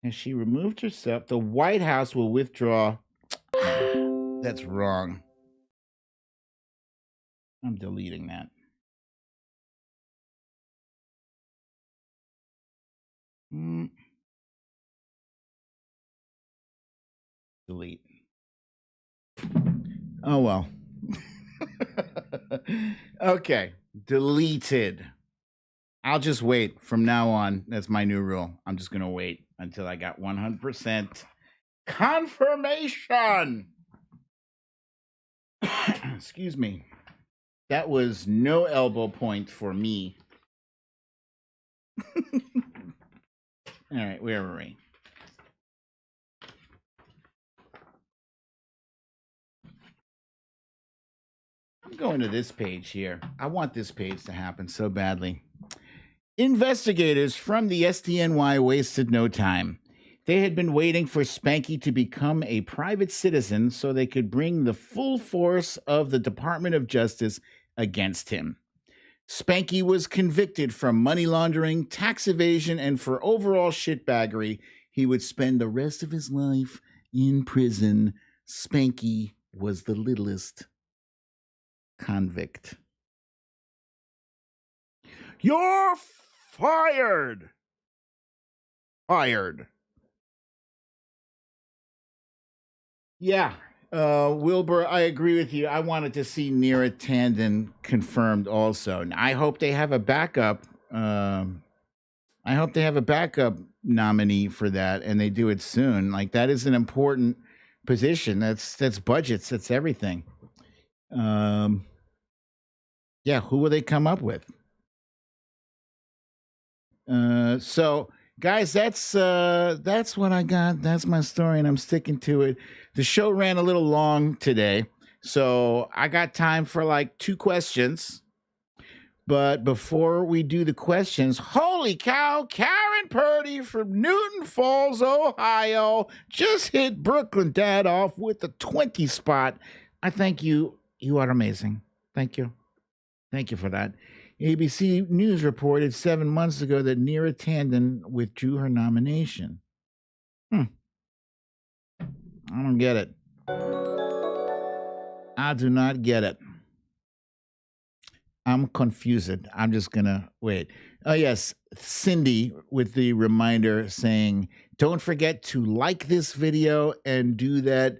has she removed herself? The White House will withdraw. That's wrong. I'm deleting that. Delete. Oh, well. Okay. Deleted. I'll just wait from now on. That's my new rule. I'm just going to wait until I got 100% confirmation. Excuse me. That was no elbow point for me. All right, where were we? I'm going to this page here. I want this page to happen so badly. Investigators from the SDNY wasted no time. They had been waiting for Spanky to become a private citizen so they could bring the full force of the Department of Justice against him. Spanky was convicted for money laundering, tax evasion, and for overall shitbaggery. He would spend the rest of his life in prison. Spanky was the littlest convict. You're fired. Fired. Yeah. Wilbur, I agree with you. I wanted to see Neera Tanden confirmed also. I hope they have a backup. I hope they have a backup nominee for that, and they do it soon. Like, that is an important position. That's budgets. That's everything. Yeah, who will they come up with? So, guys, that's what I got. That's my story, and I'm sticking to it. The show ran a little long today, so I got time for like 2 questions. But before we do the questions, holy cow, Karen Purdy from Newton Falls, Ohio, just hit Brooklyn Dad off with a 20 spot. I thank you. You are amazing. Thank you. Thank you for that. ABC News reported 7 months ago that Neera Tanden withdrew her nomination. I don't get it. I do not get it. I'm confused. I'm just going to wait. Oh, yes. Cindy with the reminder saying, don't forget to like this video and do that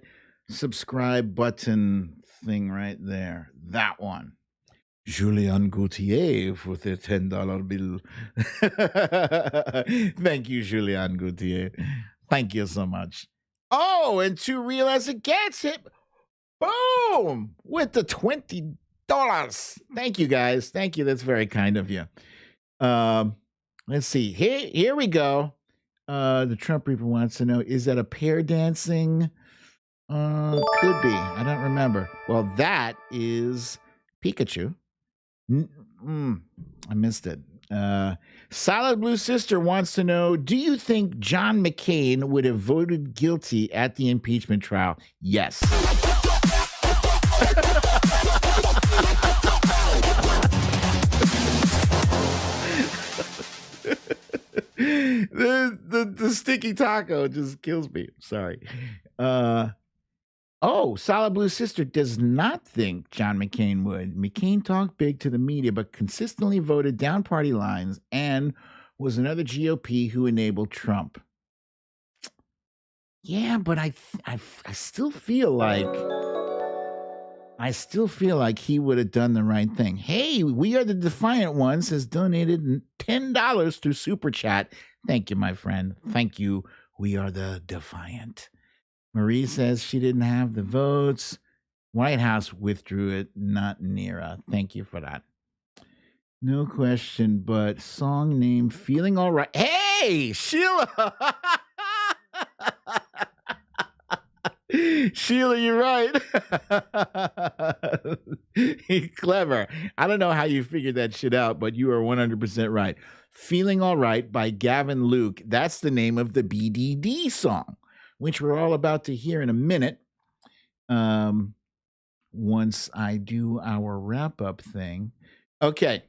subscribe button thing right there. That one. Julian Gauthier for the $10 bill. Thank you, Julian Gauthier. Thank you so much. Oh, and Too Real As It Gets hit. Boom! With the $20. Thank you, guys. Thank you. That's very kind of you. Let's see. Here we go. The Trump Reaper wants to know, is that a pair dancing? Could be. I don't remember. Well, that is Pikachu. I missed it. Solid Blue Sister wants to know, do you think John McCain would have voted guilty at the impeachment trial? Yes. The sticky taco just kills me. Sorry. Solid Blue Sister does not think John McCain would. McCain talked big to the media, but consistently voted down party lines and was another GOP who enabled Trump. Yeah, but I still feel like he would have done the right thing. Hey, We Are the Defiant Ones has donated $10 through Super Chat. Thank you, my friend. Thank you. We Are the Defiant. Marie says she didn't have the votes. White House withdrew it, not Nira. Thank you for that. No question, but song name Feeling All Right. Hey, Sheila! Sheila, you're right. Clever. I don't know how you figured that shit out, but you are 100% right. Feeling All Right by Gavin Luke. That's the name of the BDD song, which we're all about to hear in a minute. Once I do our wrap-up thing. Okay.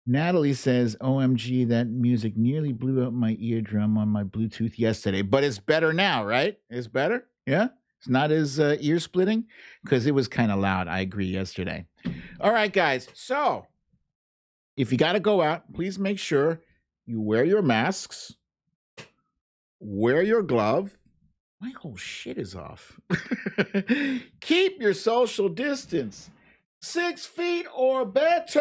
Natalie says, OMG, that music nearly blew up my eardrum on my Bluetooth yesterday. But it's better now, right? It's better? Yeah? It's not as ear-splitting? Because it was kind of loud, I agree, yesterday. All right, guys. So, if you got to go out, please make sure you wear your masks. Wear your glove. My whole shit is off. Keep your social distance. 6 feet or better.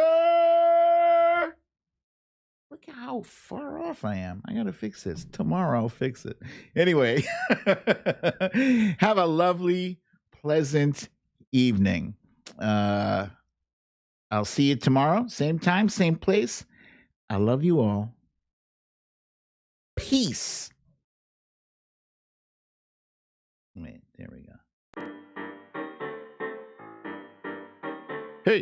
Look how far off I am. I got to fix this. Tomorrow I'll fix it. Anyway, have a lovely, pleasant evening. I'll see you tomorrow. Same time, same place. I love you all. Peace. Wait, there we go. Hey.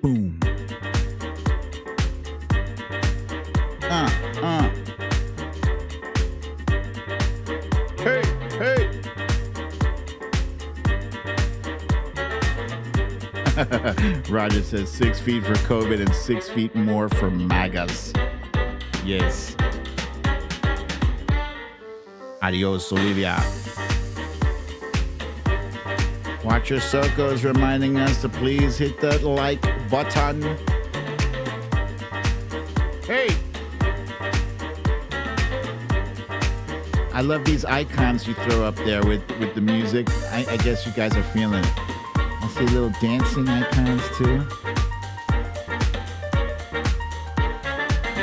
Boom. Hey. Roger says 6 feet for COVID and 6 feet more for MAGAs. Yes. Adios, Olivia. Watcher Soko is reminding us to please hit that like button. Hey! I love these icons you throw up there with the music. I guess you guys are feeling it. I see little dancing icons too.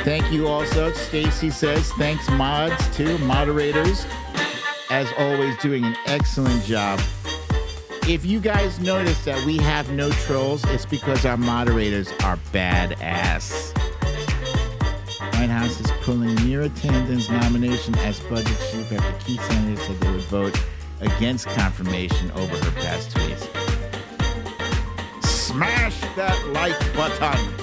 Thank you also. Stacy says, thanks mods too, moderators. As always, doing an excellent job. If you guys notice that we have no trolls, it's because our moderators are badass. White House is pulling Mira Tandon's nomination as budget chief after key senators said they would vote against confirmation over her past tweets. Smash that like button.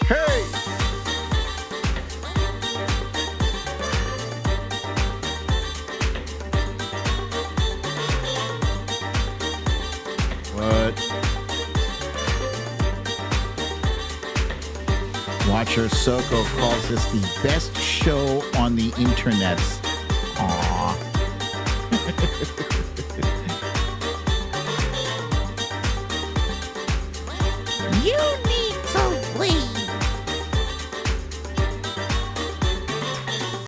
Hey! What? Watcher Soko calls this the best show on the internets. Aww. You